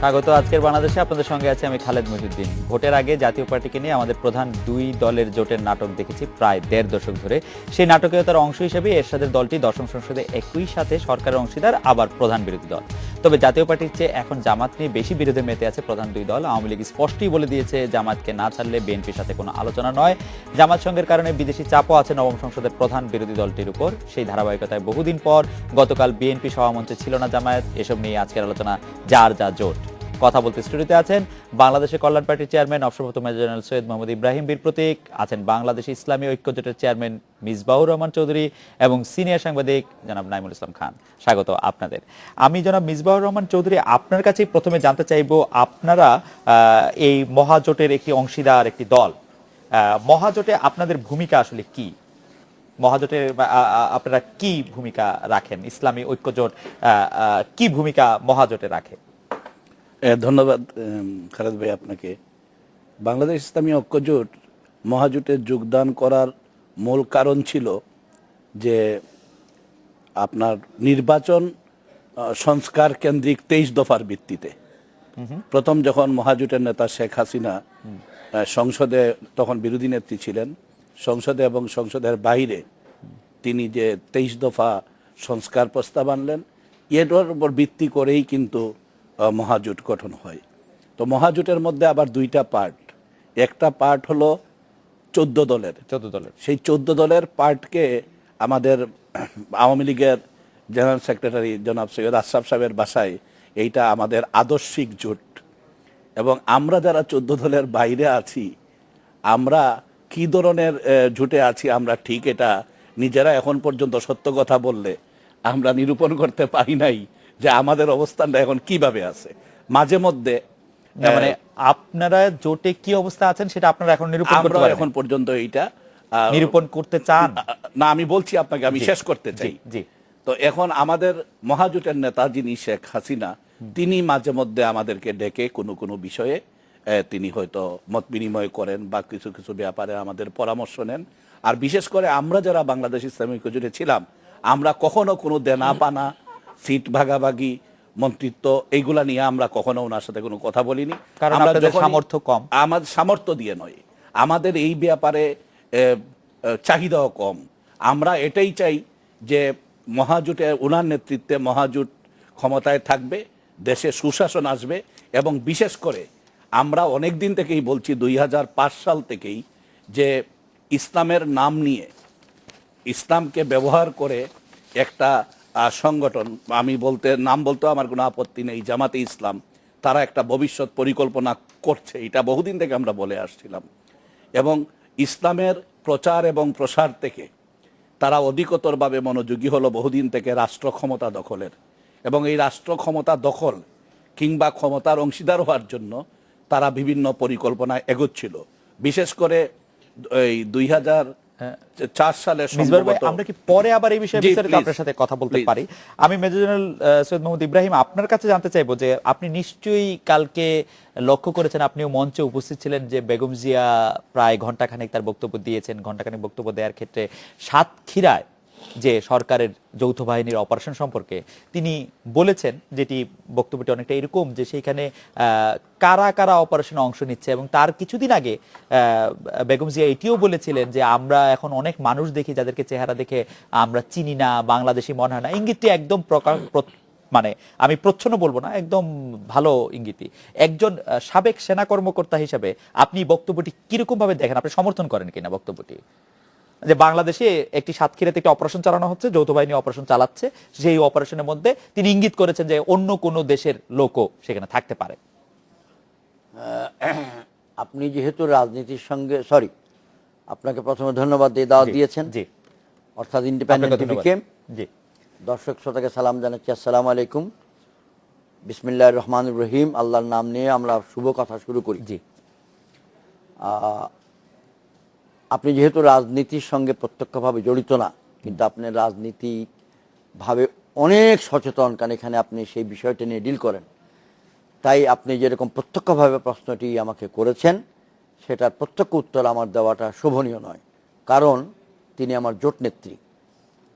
স্বাগত আজকের বাংলাদেশে। আপনাদের সঙ্গে আছে আমি খালেদ মহিউদ্দিন। ভোটের আগে জাতীয় পার্টিকে নিয়ে আমাদের প্রধান দুই দলের জোটের নাটক দেখেছি প্রায় ১.৫ দশক ধরে। সেই নাটকীয়তার অংশ হিসেবে এরশাদের দলটি দশম সংসদে একই সাথে সরকারের অংশীদার, আবার প্রধান বিরোধী দল। তবে জাতীয় পার্টির চেয়ে এখন জামাত নিয়ে বেশি বিরোধে মেতে আছে প্রধান দুই দল। আওয়ামী লীগ স্পষ্টই বলে দিয়েছে জামাতকে না ছাড়লে বিএনপির সাথে কোনো আলোচনা নয়। জামাত সঙ্গের কারণে বিদেশি চাপও আছে নবম সংসদের প্রধান বিরোধী দলটির উপর। সেই ধারাবাহিকতায় বহুদিন পর গতকাল বিএনপি সভামঞ্চে ছিল না জামায়াত। এসব নিয়ে আজকের আলোচনা যার যা জোট। কথা বলতে স্টুডিওতে আছেন বাংলাদেশের কল্যাণ পার্টির চেয়ারম্যান অবসরপ্রাপ্ত মেজর জেনারেল সৈয়দ মোহাম্মদ ইব্রাহিম বীর প্রতীক, আছেন বাংলাদেশ ইসলামী ঐক্য জোটের চেয়ারম্যান মিসবাহুর রহমান চৌধুরী এবং সিনিয়র সাংবাদিক জনাব নাইমুল ইসলাম খান। স্বাগত আপনাদের। আমি জনাব মিসবাহুর রহমান চৌধুরী, আপনার কাছেই প্রথমে জানতে চাইব, আপনারা এই মহাজোটের একটি অংশীদার, একটি দল, মহাজোটে আপনাদের ভূমিকা আসলে কি? মহাজোটের আপনারা কি ভূমিকা রাখেন? ইসলামী ঐক্য জোট কি ভূমিকা মহাজোটে রাখে? ধন্যবাদ খালেদ ভাই আপনাকে। বাংলাদেশ ইসলামী ঐক্যজোট মহাজোটে যোগদান করার মূল কারণ ছিল যে আপনার নির্বাচন সংস্কার কেন্দ্রিক 23 দফার ভিত্তিতে প্রথম যখন মহাজোটের নেতা শেখ হাসিনা সংসদে, তখন বিরোধী নেত্রী ছিলেন, সংসদে এবং সংসদের বাইরে তিনি যে 23 দফা সংস্কার প্রস্তাব আনলেন, এটার উপর ভিত্তি করেই কিন্তু মহাজোট গঠন হয়। তো মহাজোটের মধ্যে আবার দুইটা পার্ট। একটা পার্ট হলো 14 দলের। সেই 14 দলের পার্টকে আমাদের আওয়ামী লীগের জেনারেল সেক্রেটারি জনাব সৈয়দ আশরাফ সাহেবের বাসায় এইটা আমাদের আদর্শিক জোট। এবং আমরা যারা 14 দলের বাইরে আছি, আমরা কি ধরনের জোটে আছি আমরা ঠিক এটা নিজেরা এখন পর্যন্ত সত্য কথা বললে আমরা নিরূপণ করতে পারি নাই যে আমাদের অবস্থানটা এখন কিভাবে আছে। মাঝে মধ্যে মানে আপনারা জোটে কি অবস্থা আছেন সেটা আপনারা এখন নিরূপণ করতে পারেন, এখন পর্যন্ত এইটা নিরূপণ করতে চান না। আমি বলছি আপনাকে, আমি শেষ করতে চাই। জি। তো এখন আমাদের মহাজোটের নেতা যিনি শেখ হাসিনা, তিনি মাঝে মধ্যে আমাদেরকে ডেকে কোনো কোনো বিষয়ে তিনি হয়তো মত বিনিময় করেন বা কিছু কিছু ব্যাপারে আমাদের পরামর্শ নেন। আর বিশেষ করে আমরা যারা বাংলাদেশ ইসলামী ঐক্যজোটে ছিলাম, আমরা কখনো কোনো দেনা পানা, সিট ভাগাভাগি, মন্ত্রিত্ব এইগুলা নিয়ে আমরা কখনো ওনার সাথে কোনো কথা বলিনি। কারণ আপনাদের সামর্থ্য কম। আমাদের সামর্থ্য দিয়ে নয়, আমাদের এই ব্যাপারে চাহিদাও কম। আমরা এটাই চাই যে মহাজোটে ওনার নেতৃত্বে মহাজোট ক্ষমতায় থাকবে, দেশে সুশাসন আসবে। এবং বিশেষ করে আমরা অনেক দিন থেকেই বলছি, 2005 সাল থেকেই, যে ইসলামের নাম নিয়ে, ইসলামকে ব্যবহার করে একটা সংগঠন, আমি নাম বলতেও আমার কোনো আপত্তি নেই, জামাতে ইসলাম, তারা একটা ভবিষ্যৎ পরিকল্পনা করছে। এটা বহুদিন থেকে আমরা বলে আসছিলাম। এবং ইসলামের প্রচার এবং প্রসার থেকে তারা অধিকতরভাবে মনোযোগী হলো বহুদিন থেকে রাষ্ট্র ক্ষমতা দখলের। এবং এই রাষ্ট্র ক্ষমতা দখল কিংবা ক্ষমতার অংশীদার হওয়ার জন্য তারা বিভিন্ন পরিকল্পনায় এগোচ্ছিল। বিশেষ করে এই 2004 সালে আমরা কি পরে আবার এই বিষয়ে বিস্তারিত আপনার সাথে কথা বলতে পারি? আমি মেজর জেনারেল সৈয়দ মোহাম্মদ ইব্রাহিম, আপনার কাছে জানতে চাইবো যে আপনি নিশ্চয়ই কালকে লক্ষ্য করেছেন, আপনিও মঞ্চে উপস্থিত ছিলেন, যে বেগম জিয়া প্রায় ঘন্টাখানেক তার বক্তব্য দিয়েছেন। ঘন্টাখানেক বক্তব্য দেওয়ার ক্ষেত্রে সাতক্ষীরায় যে সরকারের যৌথ বাহিনীর অপারেশন সম্পর্কে তিনি বলেছেন, যেটি বক্তব্যটি অনেকটা এরকম যে সেইখানে কারা কারা অপারেশনে অংশ নিচ্ছে। এবং তার কিছুদিন আগে বেগম জিয়া এটিও বলেছিলেন যে আমরা এখন অনেক মানুষ দেখি যাদেরকে চেহারা দেখে আমরা চিনি না, বাংলাদেশি মনে হয় না। ইঙ্গিতটি একদম মানে আমি প্রচ্ছন্ন বলবো না, একদম ভালো ইঙ্গিতই। একজন সাবেক সেনা কর্মকর্তা হিসেবে আপনি বক্তব্যটি কিরকম ভাবে দেখেন? আপনি সমর্থন করেন কিনা বক্তব্যটি, যে বাংলাদেশে একটি সাতক্ষীরাতে একটি অপারেশন চালানো হচ্ছে, যৌথ বাহিনী অপারেশন চালাচ্ছে, সেই অপারেশনের মধ্যে তিনি ইঙ্গিত করেছেন যে অন্য কোনো দেশের লোকও সেখানে থাকতে পারে? আপনি যেহেতু রাজনীতির সঙ্গে, আপনাকে প্রথমে ধন্যবাদ দিয়ে দাওয়াত দিয়েছেন, জি, অর্থাৎ ইন্ডিপেন্ডেন্ট টিভি কে। জি, দর্শক শ্রোতাকে সালাম জানাচ্ছি, আসসালামু আলাইকুম, বিসমিল্লাহির রহমানির রহিম। আল্লাহর নাম নিয়ে আমরা শুভ কথা শুরু করি। জি। আপনি যেহেতু রাজনীতির সঙ্গে প্রত্যক্ষভাবে জড়িত না, কিন্তু আপনি রাজনীতিভাবে অনেক সচেতন, কারণ এখানে আপনি সেই বিষয়টা নিয়ে ডিল করেন। তাই আপনি যেরকম প্রত্যক্ষভাবে প্রশ্নটি আমাকে করেছেন, সেটার প্রত্যক্ষ উত্তর আমার দেওয়াটা শোভনীয় নয়, কারণ তিনি আমার জোট নেত্রী।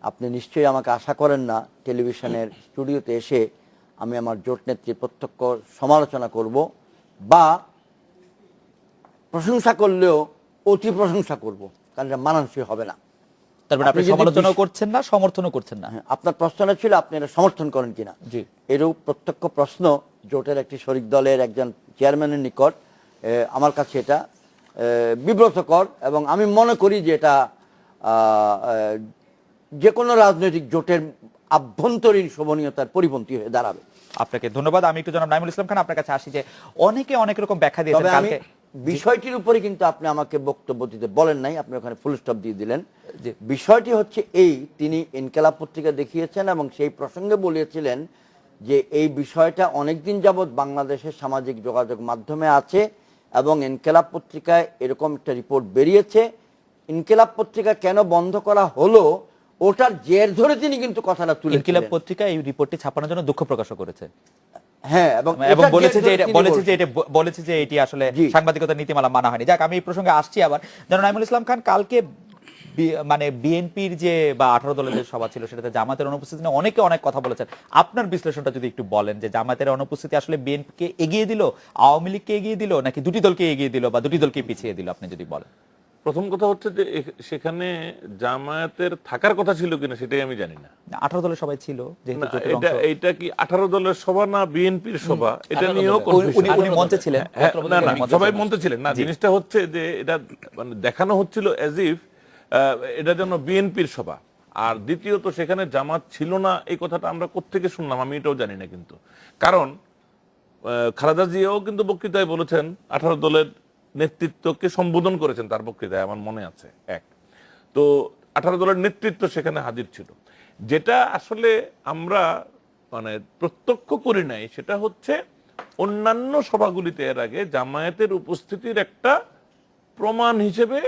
আপনি নিশ্চয়ই আমাকে আশা করেন না টেলিভিশনের স্টুডিওতে এসে আমি আমার জোট নেত্রীর প্রত্যক্ষ সমালোচনা করব, বা প্রশংসা করলেও অতি প্রশংসা করব, কারণ এটা মানানসই হবে না। তারপরে আপনি আপনি যদি সমালোচনাও করছেন না, সমর্থনও করছেন না। হ্যাঁ, আপনার প্রশ্নটা ছিল আপনি এটা সমর্থন করেন কিনা। জি। এরূপ প্রত্যক্ষ প্রশ্ন জোটের একটি শরিক দলের একজন চেয়ারম্যানের নিকট আমার কাছে এটা বিব্রতকর, এবং আমি মনে করি যে এটা যে কোনো রাজনৈতিক জোটের আভ্যন্তরীণ শোভনীয়তার পরিপন্থী হয়ে দাঁড়াবে। আপনাকে ধন্যবাদ। আমি একটু জনাব নাইমুল ইসলাম খান আপনার কাছে আসি যে অনেকে অনেক রকম ব্যাখ্যা দিয়েছেন তবে আমি কালকে। বিষয়টির উপরে কিন্তু আপনি আমাকে বক্তব্য দিতে বলেন নাই, আপনি ওখানে ফুল স্টপ দিয়ে দিলেন। জি। বিষয়টি হচ্ছে এই, তিনি ইনকিলাব পত্রিকা দেখিয়েছেন এবং সেই প্রসঙ্গে বলেছিলেন যে এই বিষয়টা অনেকদিন যাবৎ বাংলাদেশের সামাজিক যোগাযোগ মাধ্যমে আছে এবং ইনকিলাব পত্রিকায় এরকম একটা রিপোর্ট বেরিয়েছে। ইনকিলাব পত্রিকা কেন বন্ধ করা হলো ওটার জের ধরে তিনি কিন্তু কথাটা ইনকিলাব তুলেছিলেন। পত্রিকা এই রিপোর্টটি ছাপানোর জন্য দুঃখ প্রকাশ করেছে হ্যাঁ, এবং এবং এটার বলেছে জের যে ধরে এটা তিনি বলেছে যে এটি আসলে জি। সাংবাদিকতার নীতিমালা মানা হয়নি। যাক, আমি এই প্রসঙ্গে আসছি আবার। জনাব নাইমুল ইসলাম খান, কালকে মানে বিএনপির যে বা 18 দলের যে সভা ছিল সেটাতে জামাতের অনুপস্থিতি নিয়ে অনেকে অনেক কথা বলেছেন। আপনার বিশ্লেষণটা যদি একটু বলেন যে জামাতের অনুপস্থিতি আসলে বিএনপিকে এগিয়ে দিল, আওয়ামী লীগকে এগিয়ে দিল, নাকি দুটি দলকে এগিয়ে দিল বা দুটি দলকে পিছিয়ে দিল, আপনি যদি বলেন। প্রথম কথা হচ্ছে যে সেখানে জামায়াতের থাকার কথা ছিল কিনা সেটাই আমি জানি না। 18 দলের সবাই ছিল যেহেতু না, জোটের অংশ। এটা কি 18 দলের সভা না বিএনপির সভা, এটা 18 নিয়েও দলের। confusion। উনি মঞ্চে ছিলেন। হ্যাঁ, না না, মঞ্চে সবাই ছিলেন। মঞ্চে ছিলেন না। জি। জিনিসটা হচ্ছে যে এটা মানে দেখানো হচ্ছিল অ্যাজ ইফ এটা যেন বিএনপির সভা, আর দ্বিতীয়ত সেখানে জামাত ছিল না এই কথাটা আমরা কোত্থেকে শুনলাম আমি এটাও জানি না। কিন্তু কারণ খালেদা জিয়াও কিন্তু বক্তৃতায় বলেছেন, 18 দলের নেতৃত্বকে সম্বোধন করেছেন তার বক্তৃতায়, আমার মনে আছে। এক তো 18 দলের নেতৃত্ব সেখানে হাজির ছিল। যেটা আসলে আমরা মানে প্রত্যক্ষ করি নাই সেটা হচ্ছে অন্যান্য সভাগুলিতে এর আগে জামায়াতের উপস্থিতির একটা প্রমাণ হিসেবে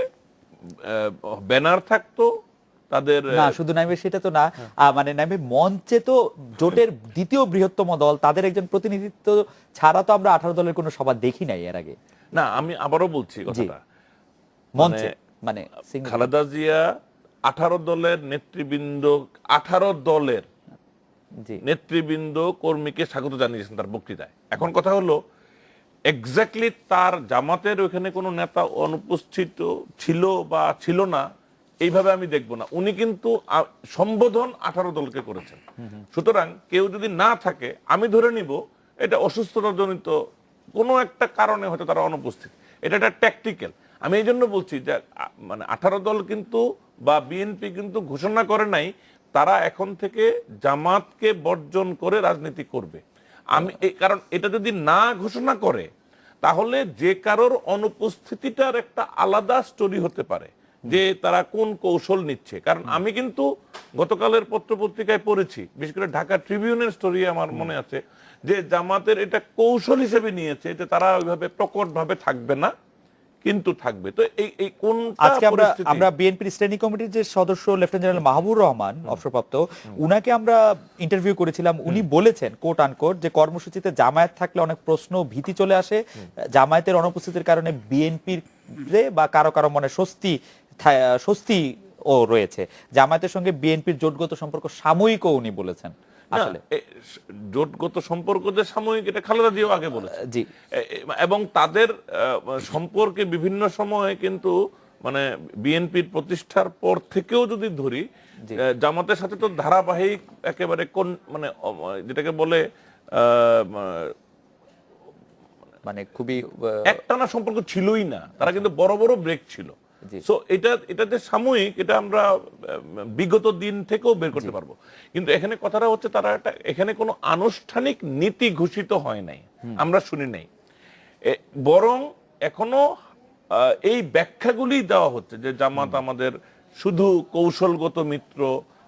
ব্যানার থাকতো তাদের। না, শুধু নাইবে সেটা তো না, মানে নাইবে মঞ্চে তো জোটের দ্বিতীয় বৃহত্তম দল তাদের একজন প্রতিনিধিত্ব ছাড়া তো আমরা 18 দলের কোনো সভা দেখি নাই এর আগে না, আমি আবারও বলছি কথাটা, মঞ্চে। মানে খালেদা জিয়া 18 দলের নেতৃবৃন্দ, 18 দলের জি নেতৃবৃন্দ কর্মীকে স্বাগত জানিয়েছেন তার বক্তৃতায়। এখন কথা হলো এক্স্যাক্টলি তার জামাতের ওখানে কোনো নেতা অনুপস্থিত ছিল বা ছিল না এইভাবে আমি দেখবো না। উনি কিন্তু সম্বোধন 18 দলকে করেছেন। সুতরাং কেউ যদি না থাকে আমি ধরে নিব এটা অসুস্থতাজনিত কোনো একটা কারণে হয়তো তারা অনুপস্থিত। এটা একটা ট্যাকটিক্যাল। আমি এই জন্য বলছি যে মানে 18 দল কিন্তু বা বিএনপি কিন্তু ঘোষণা করে নাই তারা এখন থেকে জামাতকে বর্জন করে রাজনীতি করবে। আমি কারণ এটা যদি না ঘোষণা করে তাহলে যে কারোর অনুপস্থিতিটার একটা আলাদা স্টোরি হতে পারে যে তারা কোন কৌশল নিচ্ছে। কারণ আমি কিন্তু গতকালের পত্রপত্রিকায় পড়েছি, বিশেষ করে ঢাকা ট্রিবিউনের স্টোরি আমার মনে আছে, যে জামাতের এটা কৌশল হিসেবে নিয়েছে যে তারা ওইভাবে প্রকটভাবে থাকবে না কিন্তু থাকবে। তো এই কোনটা আজকে আমরা বিএনপির স্ট্যান্ডিং কমিটির যে সদস্য লেফটেন্যান্ট জেনারেল মাহবুর রহমান অবসরপ্রাপ্ত, উনাকে আমরা ইন্টারভিউ করেছিলাম। উনি বলেছেন কোট আনকোট যে কর্মসূচিতে জামায়াত থাকলে অনেক প্রশ্ন ভীতি চলে আসে, জামায়াতের অনুপস্থিতির কারণে বিএনপির বা কারো কারো মনে স্বস্তি ও রয়েছে। জামায়াতের সঙ্গে বিএনপির জোটগত সম্পর্ক সাময়িকও উনি বলেছেন। আসলে জোটগত সম্পর্ক যে সাময়িক এটা খালেদা জিয়াও আগে বলেছে। জি। এবং তাদের সম্পর্কে বিভিন্ন সময়ে কিন্তু মানে বিএনপির প্রতিষ্ঠার পর থেকেও যদি ধরি জামাতের সাথে তো ধারাবাহিক একেবারে কোন মানে যেটাকে বলে মানে খুবই একটানা সম্পর্ক ছিলই না, তারা কিন্তু বড় বড় ব্রেক ছিল। সো এটা যে সাময়িক এটা আমরা বিগত দিন থেকেও বের করতে পারবো। কিন্তু এখানে কথাটা হচ্ছে তারা এখানে কোনো আনুষ্ঠানিক নীতি ঘোষিত হয় নাই, আমরা শুনি নাই। বরং এখনো এই ব্যাখ্যাগুলি দেওয়া হচ্ছে যে জামাত আমাদের শুধু কৌশলগত মিত্র,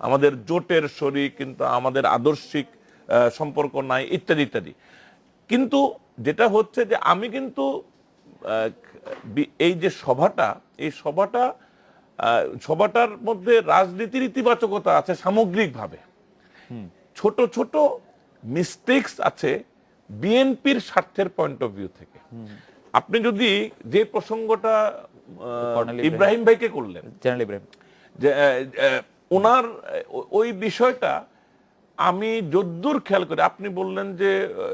আমাদের জোটের শরিক, কিন্তু আমাদের আদর্শিক সম্পর্ক নাই ইত্যাদি ইত্যাদি। কিন্তু যেটা হচ্ছে যে আমি কিন্তু এই যে এই সভাটার মধ্যে রাজনীতির ইতিবাচকতা আছে সামগ্রিকভাবে, ছোট ছোট মিস্টেকস আছে বিএনপির স্বার্থের পয়েন্ট অফ ভিউ থেকে। আপনি যদি যে প্রসঙ্গটা ইব্রাহিম ভাইকে করলেন, জেনারেল ইব্রাহিম, যে ওনার ওই বিষয়টা আমি যদ্দূর খেয়াল করি, আপনি বললেন যে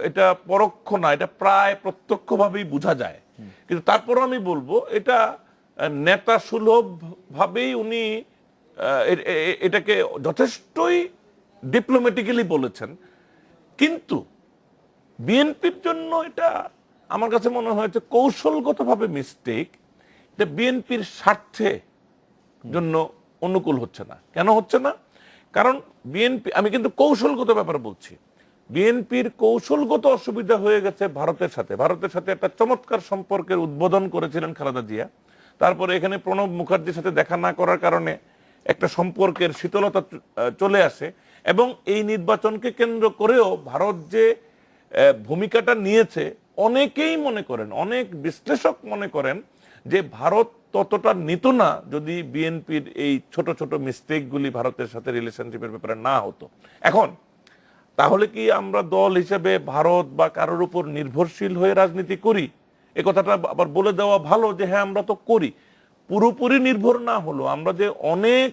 এটা পরোক্ষ না, এটা প্রায় প্রত্যক্ষভাবেই বোঝা যায়, কিন্তু তারপরও আমি বলবো এটা নেতা সুলভ ভাবেই উনি এটাকে যথেষ্টই ডিপ্লোম্যাটিক্যালি বলেছেন। কিন্তু বিএনপির জন্য এটা আমার কাছে মনে হয়েছে কৌশলগতভাবে মিস্টেক, এটা বিএনপির স্বার্থে জন্য অনুকূল হচ্ছে না। কেন হচ্ছে না? কারণ বিএনপি, আমি কিন্তু কৌশলগত ব্যাপার বলছি, বিএনপির কৌশলগত অসুবিধা হয়ে গেছে ভারতের সাথে। ভারতের সাথে একটা চমৎকার সম্পর্কের উদ্বোধন করেছিলেন খালেদা জিয়া, তারপরে এখানে প্রণব মুখার্জির সাথে দেখা না করার কারণে একটা সম্পর্কের শীতলতা চলে আসে, এবং এই নির্বাচনকে কেন্দ্র করেও ভারত যে ভূমিকাটা নিয়েছে, অনেকেই মনে করেন, অনেক বিশ্লেষক মনে করেন যে ভারত ততটা নিত না যদি বিএনপির এই ছোট ছোট মিস্টেকগুলি ভারতের সাথে রিলেশনশিপের ব্যাপারে না হতো। এখন তাহলে কি আমরা দল হিসেবে ভারত বা কারোর উপর নির্ভরশীল হয়ে রাজনীতি করি? এ কথাটা আবার বলে দেওয়া ভালো যে হ্যাঁ আমরা তো করি। পুরোপুরি নির্ভর না হলো আমরা যে অনেক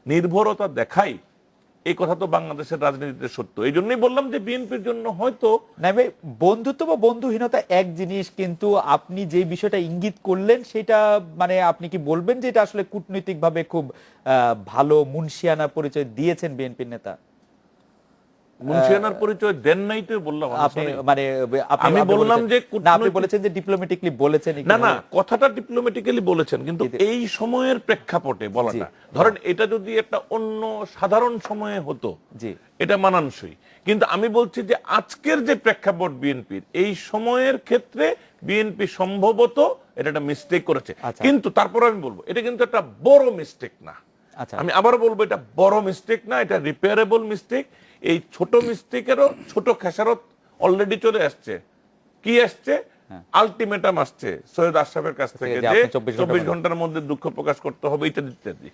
নির্ভরতা দেখাই, এই কথা তো বাংলাদেশের রাজনীতিতে সত্য। এই জন্যই বললাম যে বিএনপির জন্য হয়তো না ভাই, বন্ধুত্ব বা বন্ধুহীনতা এক জিনিস, কিন্তু আপনি যে বিষয়টা ইঙ্গিত করলেন সেটা মানে আপনি কি বলবেন যে এটা আসলে কূটনৈতিক ভাবে খুব ভালো মুনশিয়ানা পরিচয় দিয়েছেন বিএনপির নেতা? মুন্সিয়ানার পরিচয় দেন নাই তো বললাম। আপনি মানে আমি বললাম যে না, আপনি বলেছেন যে ডিপ্লোম্যাটিকলি বলেছেন। না না, কথাটা ডিপ্লোম্যাটিক্যালি বলেছেন, কিন্তু এই সময়ের প্রেক্ষাপটে বলাটা, ধরেন এটা যদি একটা অন্য সাধারণ সময়ে হতো জি এটা মানানসই, কিন্তু আমি বলছি যে আজকের যে প্রেক্ষাপট বিএনপির, এই সময়ের ক্ষেত্রে বিএনপি সম্ভবত এটা একটা মিস্টেক করেছে। কিন্তু তারপর আমি বলবো এটা কিন্তু একটা বড় মিস্টেক না। আমি আবার বলবো এটা বড় মিস্টেক না, এটা রিপেয়ারেবল মিস্টেক। এই ছোট মিস্টেকেরও ছোট খেসারত অলরেডি চলে আসছে। কি আসছে? আলটিমেটাম আসছে সৈয়দ আশরাফের কাছ থেকে যে 24 ঘন্টার মধ্যে দুঃখ প্রকাশ করতে হবে, ইত্যাদি ইত্যাদি।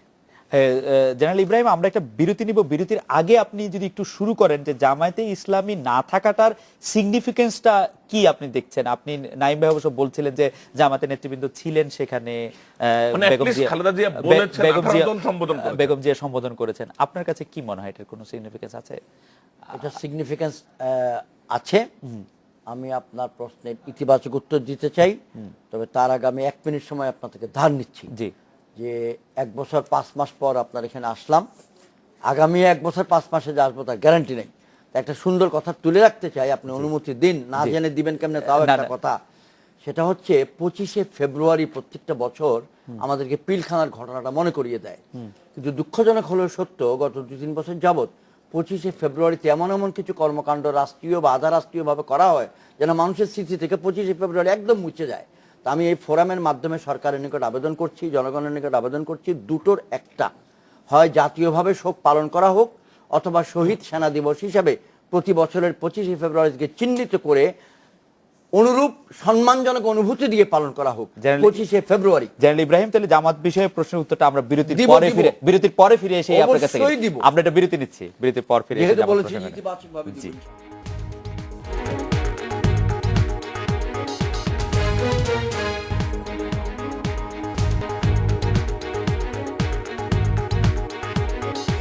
জেনারেল ইব্রাহিম, আমরা একটা বিরতি নিব। বিরতির আগে আপনি যদি একটু শুরু করেন যে জামায়াতে ইসলামী না থাকাটার সিগনিফিকেন্সটা কি আপনি দেখছেন? আপনি নাইম ভাই অবশ্য বলছিলেন যে জামায়াতের নেতৃবৃন্দ ছিলেন সেখানে, বেগম জিয়া সম্বোধন করেছেন। আপনার কাছে কি মনে হয় এটার কোনো সিগনিফিকেন্স আছে? এটা সিগনিফিকেন্স আছে। আমি আপনার প্রশ্নের ইতিবাচক উত্তর দিতে চাই, তবে তার আগে আমি 1 মিনিট সময় আপনার থেকে ধার নিচ্ছি। জি, যে 1 বছর 5 মাস পর আপনার এখানে আসলাম, আগামী 1 বছর 5 মাসে যে আসবো তার গ্যারান্টি নেই। একটা সুন্দর কথা তুলে রাখতে চাই, আপনি অনুমতি দিন, না জেনে দিবেন কেমনে তাও একটা কথা। সেটা হচ্ছে 25শে ফেব্রুয়ারি প্রত্যেকটা বছর আমাদেরকে পিলখানার ঘটনাটা মনে করিয়ে দেয়, কিন্তু দুঃখজনক হলেও সত্য, গত 2-3 বছর যাবৎ 25শে ফেব্রুয়ারিতে এমন এমন কিছু কর্মকাণ্ড রাষ্ট্রীয় বা আধা রাষ্ট্রীয়ভাবে করা হয় যেন মানুষের স্মৃতি থেকে 25শে ফেব্রুয়ারি একদম মুছে যায়। তা আমি এই ফোরামের মাধ্যমে সরকারের নিকট আবেদন করছি, জনগণের নিকট আবেদন করছি, দুটোর একটা, হয় জাতীয়ভাবে শোক পালন করা হোক, অথবা শহীদ সেনা দিবস হিসাবে প্রতি বছরের 25শে ফেব্রুয়ারিকে চিহ্নিত করে অনুরূপ সম্মানজনক অনুভূতি দিয়ে পালন করা হোক 25শে ফেব্রুয়ারি। জেনারেল ইব্রাহিম, তাহলে জামাত বিষয়ে প্রশ্নের উত্তরটা আমরা বিরতির পরে ফিরে এসে আপনার কাছে আমরা একটা বিরতি নিচ্ছি। বিরতির পর ফিরে এসে বলেছি ইতিবাচকভাবে। জি,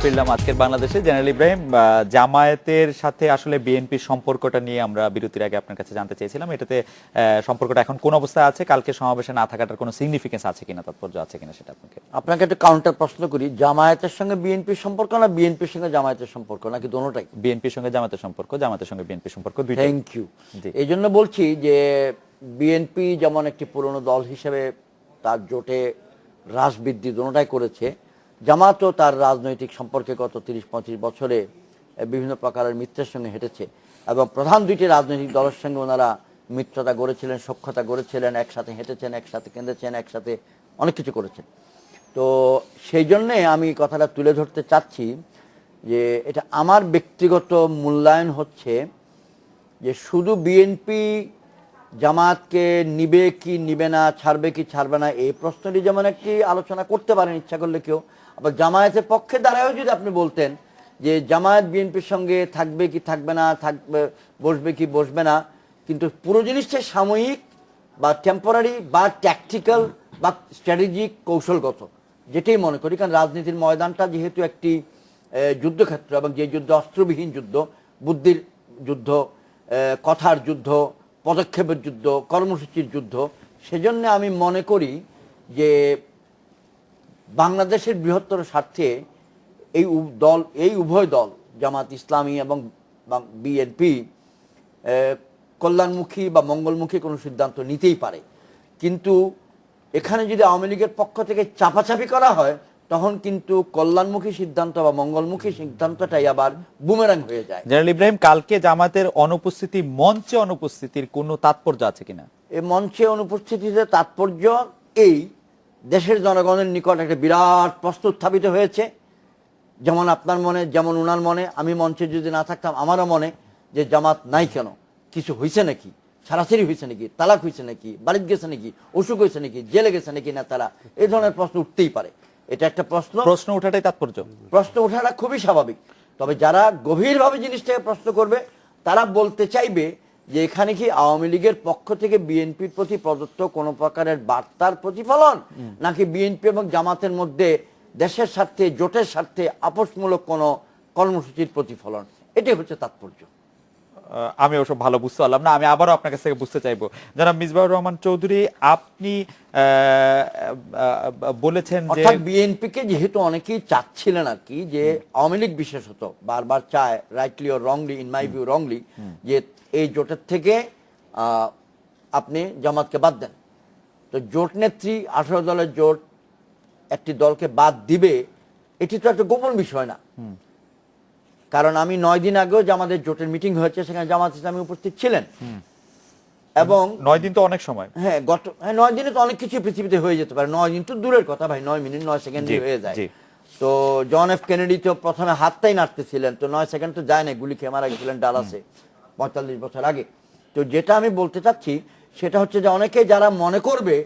ফিরলাম আজকের বাংলাদেশে। জেনারেল ইব্রাহিম, জামায়াতের সাথে আসলে বিএনপির সম্পর্কটা নিয়ে আমরা বিরতির আগে আপনার কাছে জানতে চেয়েছিলাম, এটাতে সম্পর্কটা এখন কোন অবস্থায় আছে? কালকে সমাবেশে না থাকাটার কোনো সিগনিফিকেন্স আছে কিনা, তাৎপর্য আছে কিনা, সেটা আপনাকে একটা কাউন্টার প্রশ্ন করি। জামায়াতের সঙ্গে বিএনপির সম্পর্ক না বিএনপির সঙ্গে জামায়াতের সম্পর্ক, নাকি দোনোটাই? বিএনপির সঙ্গে জামায়াতের সম্পর্ক, জামায়াতের সঙ্গে বিএনপির সম্পর্ক দুইটাই। Thank you. এই জন্য বলছি যে বিএনপি যেমন একটি পুরনো দল হিসেবে তার জোটে হ্রাস বৃদ্ধি দোনোটাই করেছে, জামাতও তার রাজনৈতিক সম্পর্কে গত 30-35 বছরে বিভিন্ন প্রকারের মিত্রের সঙ্গে হেঁটেছে, এবং প্রধান দুইটি রাজনৈতিক দলের সঙ্গে ওনারা মিত্রতা গড়েছিলেন, সখ্যতা গড়েছিলেন, একসাথে হেঁটেছেন, একসাথে কেঁদেছেন, একসাথে অনেক কিছু করেছেন। তো সেই জন্যে আমি কথাটা তুলে ধরতে চাচ্ছি যে এটা আমার ব্যক্তিগত মূল্যায়ন হচ্ছে যে শুধু বিএনপি জামাতকে নিবে কি নিবে না, ছাড়বে কি ছাড়বে না, এই প্রশ্নটি যেমন একটি আলোচনা করতে পারেন ইচ্ছা করলে কেউ, আবার জামায়াতের পক্ষে দাঁড়ায়ও যদি আপনি বলতেন যে জামায়াত বিএনপির সঙ্গে থাকবে কি থাকবে না, থাকবে বসবে কি বসবে না, কিন্তু পুরো জিনিসটা সাময়িক বা টেম্পোরারি বা ট্যাকটিক্যাল বা স্ট্র্যাটেজিক কৌশলগত, যেটাই মনে করি। কারণ রাজনীতির ময়দানটা যেহেতু একটি যুদ্ধক্ষেত্র এবং যে যুদ্ধ অস্ত্রবিহীন যুদ্ধ, বুদ্ধির যুদ্ধ, কথার যুদ্ধ, পদক্ষেপের যুদ্ধ, কর্মসূচির যুদ্ধ, সেজন্য আমি মনে করি যে বাংলাদেশের বৃহত্তর স্বার্থে এই উভয় দল জামাত ইসলামী এবং বিএনপি কল্যাণমুখী বা মঙ্গলমুখী কোনো সিদ্ধান্ত নিতেই পারে, কিন্তু এখানে যদি আওয়ামী লীগের পক্ষ থেকে চাপাচাপি করা হয় তখন কিন্তু কল্যাণমুখী সিদ্ধান্ত বা মঙ্গলমুখী সিদ্ধান্তটাই আবার বুমেরাং হয়ে যায়। জেনারেল ইব্রাহিম, কালকে জামাতের অনুপস্থিতি, মঞ্চে অনুপস্থিতির কোনো তাৎপর্য আছে কিনা? এই মঞ্চে অনুপস্থিতিতে তাৎপর্য এই, দেশের জনগণের নিকট একটা বিরাট প্রশ্ন উত্থাপিত হয়েছে, যেমন আপনার মনে, যেমন উনার মনে, আমি মঞ্চে যদি না থাকতাম আমারও মনে, যে জামাত নাই কেন, কিছু হয়েছে নাকি, ছাড়াছাড়ি হয়েছে নাকি, তালাক হয়েছে নাকি, বাড়িতে গেছে নাকি, অসুখ হয়েছে নাকি, জেলে গেছে নাকি না তারা, এই ধরনের প্রশ্ন উঠতেই পারে। এটা একটা প্রশ্ন ওঠাটাই তাৎপর্য। প্রশ্ন ওঠাটা খুবই স্বাভাবিক, তবে যারা গভীরভাবে জিনিসটাকে প্রশ্ন করবে তারা বলতে চাইবে যে এখানে কি আওয়ামী লীগের পক্ষ থেকে বিএনপির প্রতি প্রদত্ত কোনো প্রকারের বার্তার প্রতিফলন, নাকি বিএনপি এবং জামাতের মধ্যে দেশের স্বার্থে, জোটের স্বার্থে আপোষমূলক কোনো কর্মসূচির প্রতিফলন। এটাই হচ্ছে তাৎপর্য। আমি ওসব ভালো বুঝতে পারলাম না, আমি আবারও আপনার কাছ থেকে বুঝতে চাইবো। জনাব মিসবাহুর রহমান চৌধুরী, আপনি বলেছেন যে বিএনপিকে যেহেতু অনেকেই চাচ্ছিলেন আর কি, যে আওয়ামী লীগ বিশেষত বারবার চায়, rightly or wrongly, in my view wrongly, যে এই জোটের থেকে আপনি জামাতকে বাদ দেন। তো জোট নেত্রী 18 দলের জোট একটি দলকে বাদ দিবে, এটি তো একটা গোপন বিষয় না। কারণ আমি 9 দিন আগেও যে আমাদের জোটের মিটিং হয়েছে সেখানে জামাত ইসলামী উপস্থিত ছিলেন, এবং 9 দিন তো অনেক সময়। হ্যাঁ, 9 দিনে তো অনেক কিছু পৃথিবীতে হয়ে যেতে পারে। 9 দিন তো দূরের কথা ভাই, 9 মিনিট 9 সেকেন্ডে হয়ে যায়। তো জন এফ কেনেডি তো প্রথমে হাতটাই নাড়তেছিলেন, তো 9 সেকেন্ড তো যায় না, গুলি খেয়ে মারা গেছিলেন ডালাসে 45 বছর আগে। তো যেটা আমি বলতে চাচ্ছি সেটা হচ্ছে যে অনেকে যারা মনে করবে,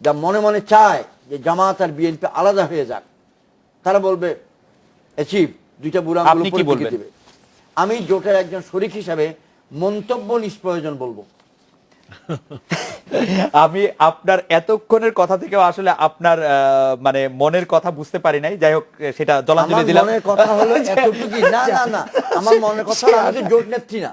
যা মনে মনে চায় যে জামাত আর বিএনপি আলাদা হয়ে যাক, তারা বলবে অ্যাচিভ, দুইটা বুড়া আঙুল উপরে দিকে দিবে। আমি জোটের একজন শরিক হিসাবে মন্তব্য নিষ্প্রয়োজন বলবো। আমি আপনার এতক্ষণের কথা থেকেও আসলে আপনার মানে মনের কথা বুঝতে পারি নাই। যাই হোক, সেটা জলাঞ্জলি দিলাম। মনের কথা হলো এতটুকুই। না না না, আমার মনের কথা হলো আমি জোট নেত্রী না,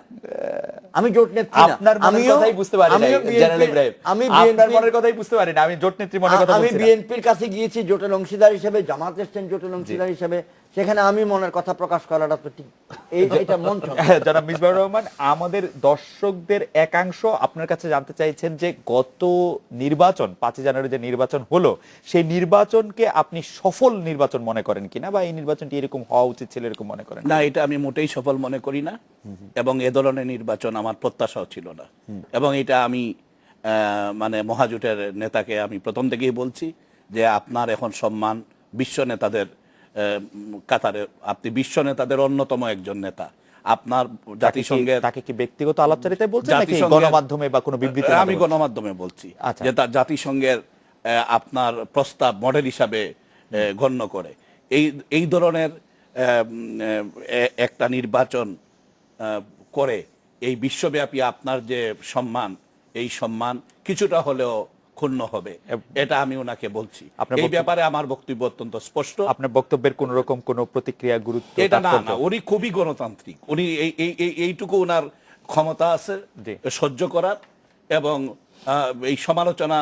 আমি জোট নেত্রী না। আপনার মনের কথাই বুঝতে পারি নাই জেনারেল ইব্রাহিম, আমি আপনার মনের কথাই বুঝতে পারি না, আমি জোট নেত্রী মনের কথা বলছি। আমি বিএনপির কাছে গিয়েছি জোটের অংশীদার হিসেবে, জামাত এসেছেন জোটের অংশীদার হিসেবে, সেখানে আমি মনের কথা প্রকাশ করাটা তো ঠিক, এটা মঞ্চ। জনাব মিসবাহুর রহমান, আমাদের দর্শকদের একাংশ আপনার কাছে জানতে চাইছেন যে গত নির্বাচন, 5 জানুয়ারি যে নির্বাচন হলো, সেই নির্বাচনকে আপনি সফল নির্বাচন মনে করেন কিনা, বা এই নির্বাচনটি এরকম হওয়া উচিত ছিল এরকম মনে করেন? না, এটা আমি মোটেই সফল মনে করি না, এবং এ ধরনের নির্বাচন আমার প্রত্যাশাও ছিল না। এবং এটা আমি মানে মহাজোটের নেতাকে আমি প্রথম থেকেই বলছি যে আপনার এখন সম্মান বিশ্ব নেতাদের কাতারে, আপনি বিশ্ব নেতাদের অন্যতম একজন নেতা। আপনার জাতিসংঘে, তাকে কি ব্যক্তিগত আলাপচারিতায় বলছেন নাকি গণমাধ্যমে বা কোনো বিবৃতি? আমি গণমাধ্যমে বলছি যে তার জাতিসংঘের আপনার প্রস্তাব মডেল হিসাবে গণ্য করে এই ধরনের একটা নির্বাচন করে এই বিশ্বব্যাপী আপনার যে সম্মান, এই সম্মান কিছুটা হলেও ক্ষুণ্ণ হবে, এটা আমি ওনাকে বলছি। এই ব্যাপারে আমার বক্তব্য অত্যন্ত স্পষ্ট। আপনার বক্তব্যের কোন রকম কোন প্রতিক্রিয়া, গুরুত্ব? এটা না, উনি খুবই গণতান্ত্রিক, উনি এইটুকু ওনার ক্ষমতা আছে সহ্য করার, এবং এই সমালোচনা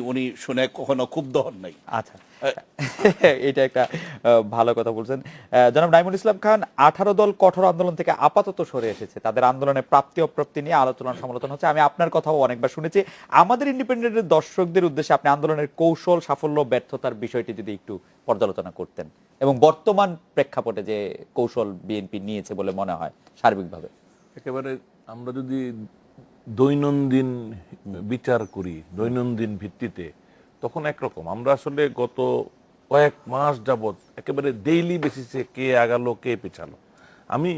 উনি শুনে কখনো ক্ষুব্ধ হন নাই। আচ্ছা, এটা একটা ভালো কথা বলছেন। জনাব নাইমুল ইসলাম খান, 18 দল কঠোর আন্দোলন থেকে আপাতত সরে এসেছে, তাদের আন্দোলনের প্রাপ্তি অপ্রাপ্তি নিয়ে আলোচনা সমালোচনা হচ্ছে। আমি আপনার কথাও অনেকবার শুনেছি। আমাদের ইন্ডিপেন্ডেন্টের দর্শকদের উদ্দেশ্যে আপনি আন্দোলনের কৌশল, সাফল্য, ব্যর্থতার বিষয়টি যদি একটু পর্যালোচনা করতেন, এবং বর্তমান প্রেক্ষাপটে যে কৌশল বিএনপি নিয়েছে বলে মনে হয় সার্বিকভাবে। একেবারে আমরা যদি দৈনন্দিন বিচার করি, দৈনন্দিন ভিত্তিতে, তখন একরকম। আমরা আসলে গত কয়েক মাস যাবৎ একেবারে ডেইলি বেসিসে কে আগালো কে পেছালো। আমি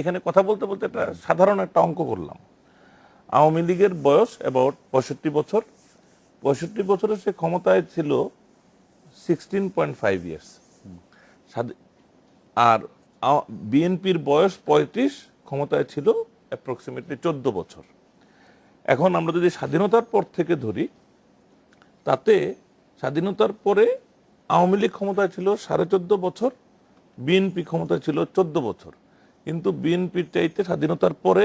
এখানে কথা বলতে বলতে একটা সাধারণ একটা অঙ্ক করলাম। আওয়ামী লীগের বয়স অ্যাবাউট 65 বছর। 65 বছরে সে ক্ষমতায় ছিল 16.5 ইয়ার্স, আর বিএনপির বয়স 35, ক্ষমতায় ছিল অ্যাপ্রক্সিমেটলি 14 বছর। এখন আমরা যদি স্বাধীনতার পর থেকে ধরি, তাতে স্বাধীনতার পরে আওয়ামী লীগ ক্ষমতায় ছিল 14.5 বছর, বিএনপি ক্ষমতায় ছিল 14 বছর, কিন্তু বিএনপির চাইতে স্বাধীনতার পরে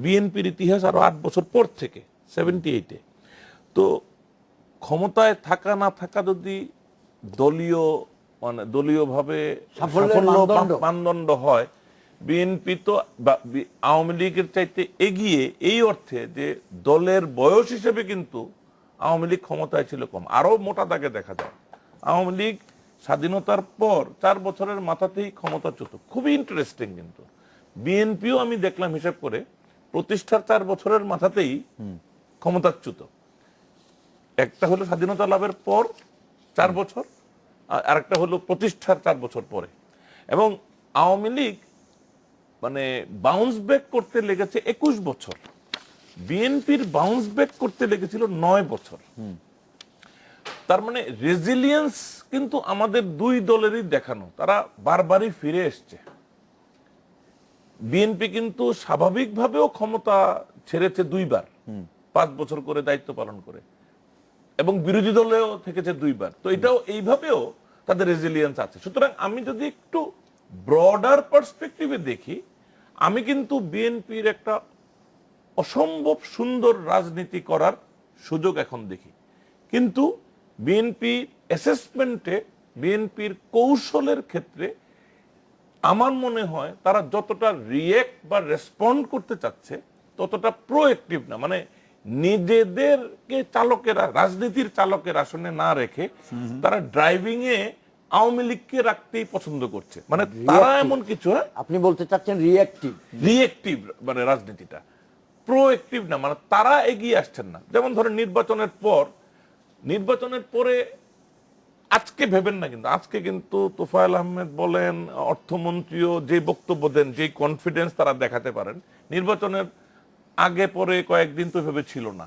বিএনপির ইতিহাস আরো 8 বছর পর থেকে 78-এ। তো ক্ষমতায় থাকা না থাকা যদি দলীয় মানে দলীয়ভাবে সাফল্যের মানদণ্ড হয়, বিএনপি তো আওয়ামী লীগের চাইতে এগিয়ে এই অর্থে যে দলের বয়স হিসেবে কিন্তু আওয়ামী লীগ ক্ষমতায় ছিল কম। আরো মোটা দাগে দেখা যায় আওয়ামী লীগ স্বাধীনতার পর 4 বছরের মাথাতেই ক্ষমতাচ্যুত। খুবই ইন্টারেস্টিং। কিন্তু বিএনপিও আমি দেখলাম হিসাব করে প্রতিষ্ঠার 4 বছরের মাথাতেই ক্ষমতাচ্যুত। একটা হলো স্বাধীনতা লাভের পর 4 বছর, আর একটা হলো প্রতিষ্ঠার 4 বছর পরে। এবং আওয়ামী লীগ মানে বাউন্স ব্যাক করতে লেগেছে 21 বছর, বিএনপির বাউন্স ব্যাক করতে লেগেছিল 9 বছর। তার মানে রেজিলিয়েন্স কিন্তু আমাদের দুই দলেরই দেখানো, তারা বারবারই ফিরে এসছে। বিএনপি কিন্তু স্বাভাবিকভাবেও ক্ষমতা ছেড়েছে 2 বার, 5 বছর করে দায়িত্ব পালন করে, এবং বিরোধী দলেও থেকেছে 2 বার। তো এটাও এইভাবেও তাদের রেজিলিয়েন্স আছে। সুতরাং আমি যদি একটু ব্রডার পার্সপেক্টিভে দেখি, আমি কিন্তু বিএনপির একটা অসম্ভব সুন্দর রাজনীতি করার সুযোগ এখন দেখি। কিন্তু বিএনপি অ্যাসেসমেন্টে, বিএনপির কৌশলের ক্ষেত্রে আমার মনে হয় তারা যতটা রিয়েক্ট বা রেসপন্ড করতে চাচ্ছে ততটা প্রোঅ্যাক্টিভ না। মানে নিজেদেরকে চালকেরা, রাজনীতির চালকের আসনে না রেখে তারা ড্রাইভিং এ আওয়ামী লীগকে রাখতেই পছন্দ করছে। মানে তারা এমন কিছু, আপনি বলতে চাচ্ছেন রিয়েক্টিভ মানে রাজনীতিটা, প্রোঅ্যাক্টিভ না। মানে তারা এগিয়ে আসছেন না। যেমন ধরেন নির্বাচনের পরে আজকে ভেবেন না, কিন্তু আজকে কিন্তু তোফায়েল আহমেদ বলেন, অর্থমন্ত্রীও যে বক্তব্য দেন, যে কনফিডেন্স তারা দেখাতে পারেন, নির্বাচনের আগে পরে কয়েকদিন তো ভেবে ছিল না।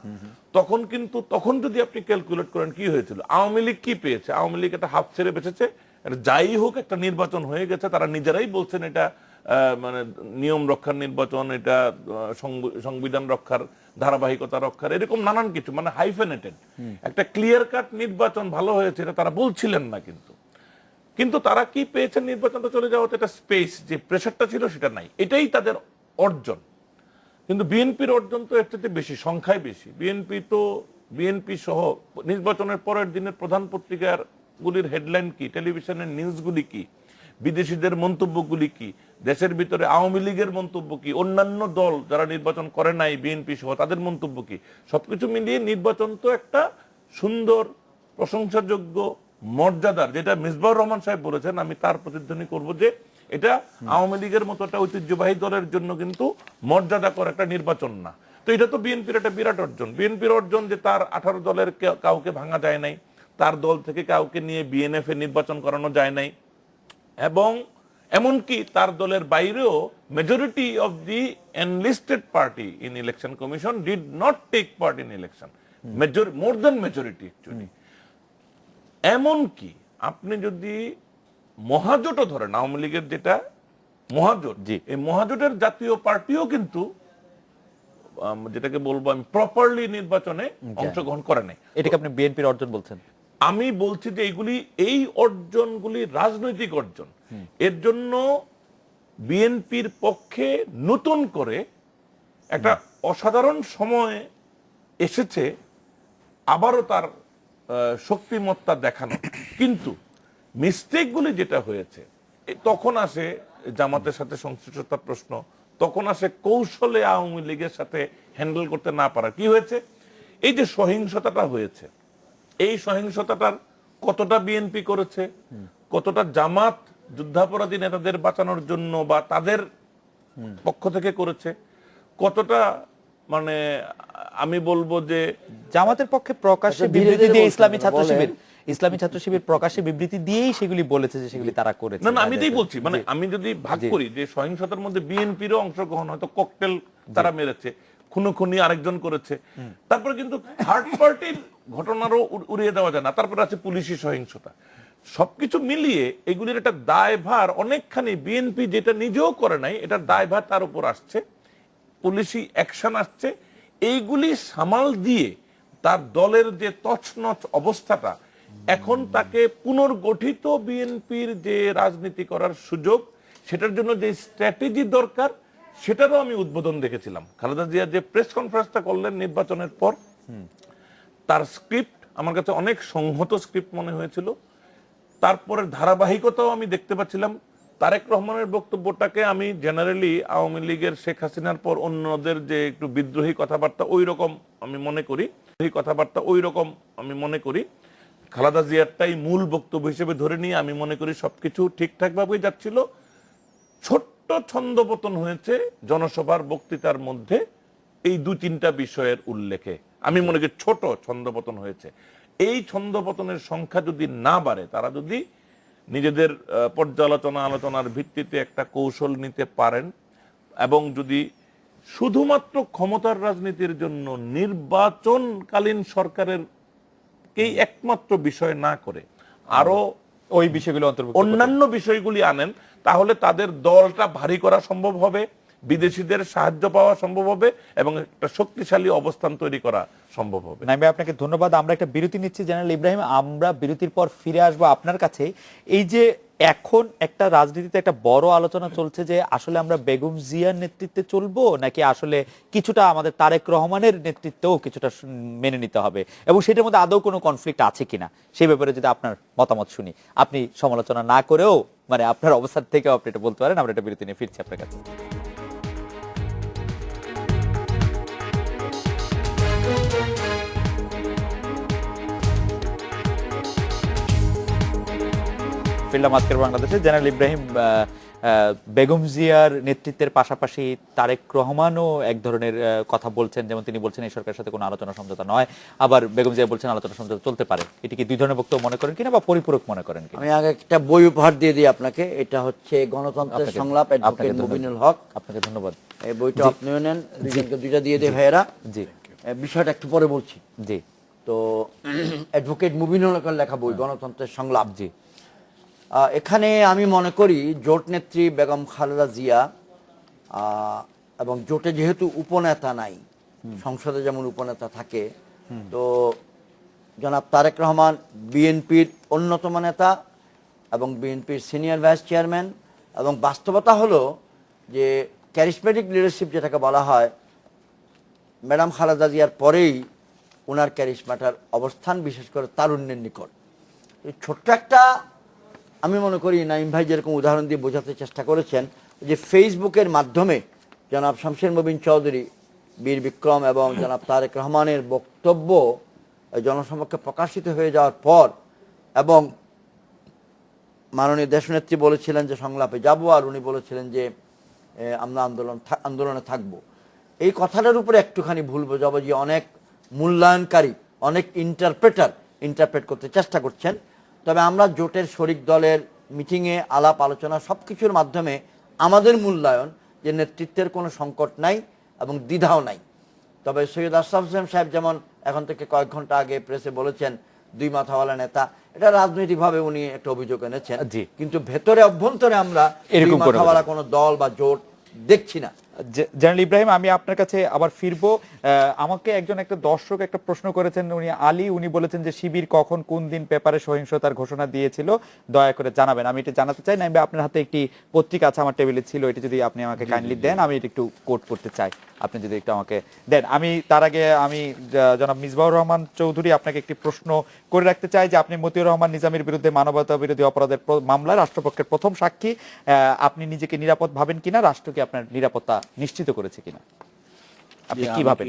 তখন যদি আপনি ক্যালকুলেট করেন কি হয়েছিল, আওয়ামী লীগ কি পেয়েছে, আওয়ামী লীগ একটা হাফ ছেড়ে বেঁচেছে। যাই হোক, একটা নির্বাচন হয়ে গেছে, তারা নিজেরাই বলছেন এটা মানে নিয়ম রক্ষার নির্বাচন, এটা সংবিধান রক্ষার, ধারাবাহিকতা রক্ষার, এরকম নানান কিছু, মানে হাইফেনেটেড একটা ক্লিয়ার কাট নির্বাচন ভালো হয়েছে এটা তারা বলছিলেন না। কিন্তু তারা কি পেয়েছেন, নির্বাচনটা চলে যাওয়াতে একটা স্পেস, যে প্রেশারটা ছিল সেটা নাই, এটাই তাদের অর্জন। কিন্তু বিএনপির অর্জন তো এর থেকে বেশি, সংখ্যায় বেশি। বিএনপি সহ নির্বাচনের পরের দিনের প্রধান পত্রিকার গুলির হেডলাইন কি, টেলিভিশনের নিউজগুলি কি, বিদেশিদের মন্তব্যগুলি কি, দেশের ভিতরে আওয়ামী লীগের মন্তব্য কি, অন্যান্য দল যারা নির্বাচন করে নাই বিএনপি সহ তাদের মন্তব্য কি, সবকিছু মিলিয়ে নির্বাচন তো একটা সুন্দর, প্রশংসাযোগ্য, মর্যাদার, যেটা মিসবাউর রহমান সাহেব বলেছেন, আমি তার প্রতিধ্বনি করব যে এটা আওয়ামী লীগের মতো একটা ঐতিহ্যবাহী দলের জন্য কিন্তু মর্যাদাকর একটা নির্বাচন না। তো এটা তো বিএনপির একটা বিরাট অর্জন। বিএনপির অর্জন যে তার 18 দলের কাউকে ভাঙা যায় নাই, তার দল থেকে কাউকে নিয়ে বিএনএফ এ নির্বাচন করানো যায় নাই, এবং এমনকি তার দলের বাইরেও majority of the enlisted party in election commission did not take part in election, more than majority actually. এমনকি আপনি যদি মহাজোটও ধরেন, আওয়ামী লীগের যেটা মহাজোট, এই মহাজোটের জাতীয় পার্টিও কিন্তু যেটাকে বলবো আমি প্রপারলি নির্বাচনে অংশগ্রহণ করে নাই। এটাকে আপনি বিএনপির অর্জন বলছেন? আমি বলছি যে এই অর্জনগুলি রাজনৈতিক অর্জন। এর জন্য বিএনপির পক্ষে নতুন করে একটা অসাধারণ সময় এসেছে আবারও তার শক্তিমত্তা দেখানো। কিন্তু মিস্টেকগুলি যেটা হয়েছে, তখন আসে জামাতের সাথে সংশ্লিষ্টতার প্রশ্ন, তখন আসে কৌশলে আওয়ামী লীগের সাথে হ্যান্ডেল করতে না পারা। কি হয়েছে, এই যে সহিংসতাটা হয়েছে, এই সহিংসতাটার কতটা বিএনপি করেছে, কতটা জামাত যুদ্ধাপরাধী নেতাদের বাঁচানোর জন্য বা তাদের পক্ষ থেকে করেছে, কতটা মানে আমি বলবো যে জামাতের পক্ষে প্রকাশ্যে বিবৃতি দিয়ে ইসলামী ছাত্র শিবির প্রকাশ্যে বিবৃতি দিয়েই সেগুলি বলেছে যে সেগুলি তারা করেছে। না, আমি এটাই বলছি, মানে আমি যদি ভাগ করি যে সহিংসতার মধ্যে বিএনপিরও অংশগ্রহণ, হয়তো ককটেল তারা মেরেছে, খুনোখুনি আরেকজন করেছে, তারপরে কিন্তু থার্ড পার্টির ঘটনারও উড়িয়ে দেওয়া যায় না। তারপরে আছে পুলিশি সহিংসতা। সবকিছু মিলিয়ে এগুলির একটা দায়ভার অনেকখানি বিএনপি যেটা নিজেও করে নাই, এটার দায়ভার তার উপর আসছে, পুলিশি অ্যাকশন আসছে। এইগুলি সামাল দিয়ে তার দলের যে তছনছ অবস্থাটা, এখন তাকে পুনর্গঠিত বিএনপির যে রাজনীতি করার সুযোগ, সেটার জন্য যে স্ট্র্যাটেজি দরকার, সেটারও আমি উদ্বোধন দেখেছিলাম। খালেদা জিয়া যে প্রেস কনফারেন্সটা করলেন নির্বাচনের পর, তার স্ক্রিপ্ট আমার কাছে অনেক সংহত স্ক্রিপ্ট মনে হয়েছিল। তারপরে ধারাবাহিকতাও আমি দেখতে পাচ্ছিলাম। তারেক রহমানের বক্তব্যটাকে আমি জেনারেলি আওয়ামী লীগের শেখ হাসিনার পর অন্যদের যে একটু বিদ্রোহী কথাবার্তা ওই রকম আমি মনে করি, খালেদা জিয়ারটাই মূল বক্তব্য হিসেবে ধরে নিয়ে আমি মনে করি সবকিছু ঠিকঠাক ভাবেই যাচ্ছিল। ছোট্ট ছন্দপতন হয়েছে জনসভার বক্তৃতার মধ্যে এই 2-3টা বিষয়ের উল্লেখে, আমি মনে করি ছোট ছন্দপতন হয়েছে। এই ছন্দপতনের সংখ্যা যদি না বাড়ে, তারা যদি নিজেদের পর্যালোচনা আলোচনার ভিত্তিতে একটা কৌশল নিতে পারেন এবং যদি শুধুমাত্র ক্ষমতার রাজনীতির জন্য নির্বাচনকালীন সরকারের কেই একমাত্র বিষয় না করে আরো ওই বিষয়গুলো অন্তর্ভুক্ত করতে। অন্যান্য বিষয়গুলি আনেন, তাহলে তাদের দলটা ভারী করা সম্ভব হবে, বিদেশিদের সাহায্য পাওয়া সম্ভব হবে এবং একটা শক্তিশালী অবস্থান তৈরি করা সম্ভব হবে। নাইম ভাই, আপনাকে ধন্যবাদ। আমরা একটা বিরতি নিচ্ছি জেনারেল ইব্রাহিম, আমরা বিরতির পর ফিরে আসবো আপনার কাছে। এই যে এখন একটা রাজনীতিতে একটা বড় আলোচনা চলছে যে আসলে আমরা বেগম জিয়ার নেতৃত্বে চলবো নাকি আসলে কিছুটা আমাদের তারেক রহমানের নেতৃত্বেও কিছুটা মেনে নিতে হবে, এবং সেটার মধ্যে আদৌ কোনো কনফ্লিক্ট আছে কিনা সেই ব্যাপারে যদি আপনার মতামত শুনি। আপনি সমালোচনা না করেও মানে আপনার অবস্থান থেকেও আপনি এটা বলতে পারেন। আমরা একটা বিরতি নিয়ে ফিরছি আপনার কাছে। ফিরলাম আজকের বাংলাদেশে। জেনারেল ইব্রাহিম, বেগম জিয়ার নেতৃত্বের পাশাপাশি তারেক রহমানও এক ধরনের কথা বলছেন, যেমন তিনি বলছেন এই সরকারের সাথে কোনো আলোচনা সমঝোতা নয়, আবার বেগম জিয়া বলছেন আলোচনা সমঝোতা চলতে পারে। এটি কি দুই ধরনের বক্তব্য মনে করেন কিনা বা পরিপূরক মনে করেন কিনা? আমি আগে একটা বই উপহার দিয়ে দিই আপনাকে, এটা হচ্ছে গণতন্ত্রের সংলাপ, অ্যাডভোকেট মুবিনুল হক। আপনাকে ধন্যবাদ। এই বইটা আপনিও নেন, দুজনকে দুইটা দিয়ে দিই ভাইয়েরা। জি, বিষয়টা একটু পরে বলছি। জি, তো অ্যাডভোকেট মুবিনুল হকের লেখা বই গণতন্ত্রের সংলাপ। জি, এখানে আমি মনে করি জোট নেত্রী বেগম খালেদা জিয়া এবং জোটে যেহেতু উপনেতা নাই, সংসদে যেমন উপনেতা থাকে, তো জনাব তারেক রহমান বিএনপির অন্যতম নেতা এবং বিএনপির সিনিয়র ভাইস চেয়ারম্যান, এবং বাস্তবতা হলো যে ক্যারিসমেটিক লিডারশিপ যেটাকে বলা হয়, ম্যাডাম খালেদা জিয়ার পরেই ওনার ক্যারিসমাটার অবস্থান বিশেষ করে তারুণ্যের নিকট। এই ছোট্ট একটা, আমি মনে করি নাইম ভাই যেরকম উদাহরণ দিয়ে বোঝাতে চেষ্টা করেছেন, যে ফেসবুকের মাধ্যমে জনাব শামসের মুবিন চৌধুরী, বীর বিক্রম এবং জনাব তারেক রহমানের বক্তব্য জনসমক্ষে প্রকাশিত হয়ে যাওয়ার পর, এবং মাননীয় দেশনেত্রী বলেছিলেন যে সংলাপে যাব, আর উনি বলেছিলেন যে আমরা আন্দোলনে থাকব, এই কথাটার উপরে একটুখানি ভুল বোঝাবুঝি অনেক মূল্যায়নকারী, অনেক ইন্টারপ্রেট করতে চেষ্টা করছেন। তবে আমরা জোটের শরিক দলের মিটিংয়ে আলাপ আলোচনা সব কিছুর মাধ্যমে আমাদের মূল্যায়ন যে নেতৃত্বের কোনো সংকট নাই এবং দ্বিধাও নাই। তবে সৈয়দ আশরাফ হোসেন সাহেব যেমন এখন থেকে কয়েক ঘন্টা আগে প্রেসে বলেছেন দুই মাথাওয়ালা নেতা, এটা রাজনৈতিকভাবে উনি একটা অভিযোগ এনেছেন, কিন্তু ভেতরে অভ্যন্তরে আমরা দুই মাথাওয়ালা কোনো দল বা জোট দেখছি না। জেনারেল ইব্রাহিম, আমি আপনার কাছে আবার ফিরবো। আমাকে একটা দর্শক একটা প্রশ্ন করেছেন, উনি বলেছেন যে শিবির কখন কোন দিন পেপারে সহিংসতার ঘোষণা দিয়েছিল, দয়া করে জানাবেন। আমি এটা জানাতে চাই। না, আপনার হাতে একটি পত্রিকা আছে, আমার টেবিলে ছিল, এটা যদি আপনি আমাকে কাইন্ডলি দেন, আমি এটা একটু কোট করতে চাই, আপনি যদি একটু আমাকে দেন। আমি তার আগে আমি জনাব মিসবাহুর রহমান চৌধুরী আপনাকে একটি প্রশ্ন করে রাখতে চাই যে আপনি মতিউর রহমান নিজামীর বিরুদ্ধে মানবতা বিরোধী অপরাধের মামলায় রাষ্ট্রপক্ষের প্রথম সাক্ষী, আপনি নিজেকে নিরাপদ ভাবেন কিনা, রাষ্ট্র কি আপনার নিরাপত্তা নিশ্চিত করেছে কিনা, আপনি কি ভাবেন?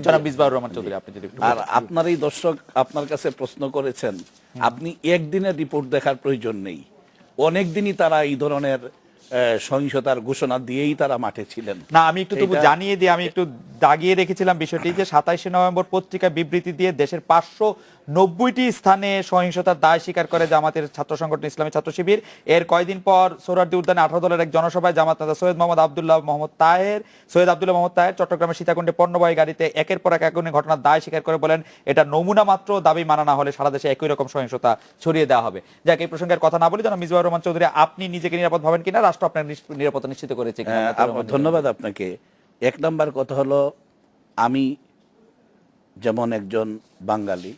জনাব মিসবাহুর রহমান চৌধুরী, আপনি যদি একটু। আর আপনার এই দর্শক আপনার কাছে প্রশ্ন করেছেন, আপনি একদিনের রিপোর্ট দেখার প্রয়োজন নেই, অনেক দিনই তারা এই ধরনের সহিংসতার ঘোষণা দিয়েই তারা মাঠে ছিলেন। না, আমি একটু তবু জানিয়ে দিই, আমি একটু দাগিয়ে রেখেছিলাম বিষয়টি যে 27শে নভেম্বর পত্রিকা বিবৃতি দিয়ে দেশের 590টি স্থানে সহিংসতার দায় স্বীকার করে জামাতের ছাত্র সংগঠন ইসলামী ছাত্র শিবির। এর কয়েকদিন পর সোহরাওয়ার্দী উদ্যানে 18 দলের এক জনসভায় জামাত নেতা সৈয়দ আব্দুল্লাহ মোহাম্মদ তাহের চট্টগ্রামের সীতাকুণ্ডে পণ্যবাহী গাড়িতে একের পর এক আগুনের ঘটনার দায় স্বীকার করে বলেন, এটা নমুনা মাত্র, দাবি মানা না হলে সারা দেশে একই রকম সহিংসতা ছড়িয়ে দেওয়া হবে। যাক, এই প্রসঙ্গের কথা না বলি, জনাব মিসবাহুর রহমান চৌধুরী, আপনি নিজেকে নিরাপদ ভাবেন কিনা, রাষ্ট্র আপনার নিরাপত্তা নিশ্চিত করেছে কিনা? ধন্যবাদ আপনাকে। এক নাম্বার কথা হলো, আমি যেমন একজন বাঙালি,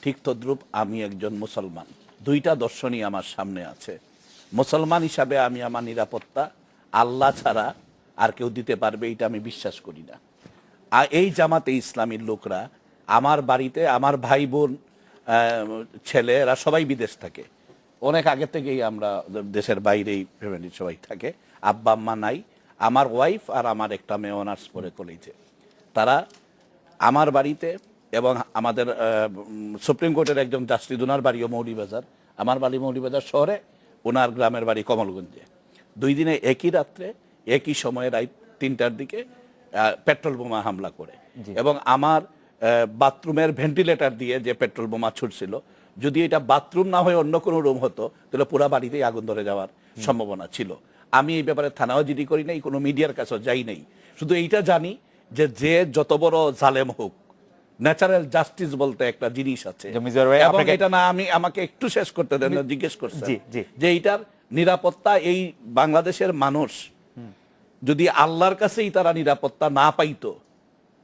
ঠিক তদ্রূপ আমি একজন মুসলমান। দুইটা দর্শনই আমার সামনে আছে। মুসলমান হিসাবে আমি আমার নিরাপত্তা আল্লাহ ছাড়া আর কেউ দিতে পারবে এটা আমি বিশ্বাস করি না। আর এই জামাতে ইসলামীর লোকরা আমার বাড়িতে, আমার ভাই বোন ছেলে এরা সবাই বিদেশ থাকে, অনেক আগে থেকেই আমরা দেশের বাইরেই ফ্যামিলির সবাই থাকে, আব্বা আম্মা নাই। আমার ওয়াইফ আর আমার একটা মেয়ে অনার্স পড়ে কলেজে, তারা আমার বাড়িতে, এবং আমাদের সুপ্রিম কোর্টের একজন জাস্টিস, ওনার বাড়িও মৌলভীবাজার, আমার বাড়ি মৌলভীবাজার শহরে, ওনার গ্রামের বাড়ি কমলগঞ্জে। 2 দিনে একই রাত্রে একই সময়ে রাত 3টার দিকে পেট্রোল বোমা হামলা করে, এবং আমার বাথরুমের ভেন্টিলেটর দিয়ে যে পেট্রোল বোমা ছুটছিল, যদি এটা বাথরুম না হয়ে অন্য কোনো রুম হতো তাহলে পুরো বাড়িতেই আগুন ধরে যাওয়ার সম্ভাবনা ছিল। আমি এই ব্যাপারে থানাও জিডি করি নাই, কোনো মিডিয়ার কাছেও যাই নাই। শুধু এইটা জানি যে যে যত বড় জালেম হোক, ন্যাচারাল জাস্টিস বলতে একটা জিনিস আছে, এবং এটা না, আমি আমাকে একটু শেষ করতে দেন, জিজ্ঞেস করছেন যে এইটার নিরাপত্তা এই বাংলাদেশের মানুষ যদি আল্লাহর কাছেই তারা নিরাপত্তা না পাইতো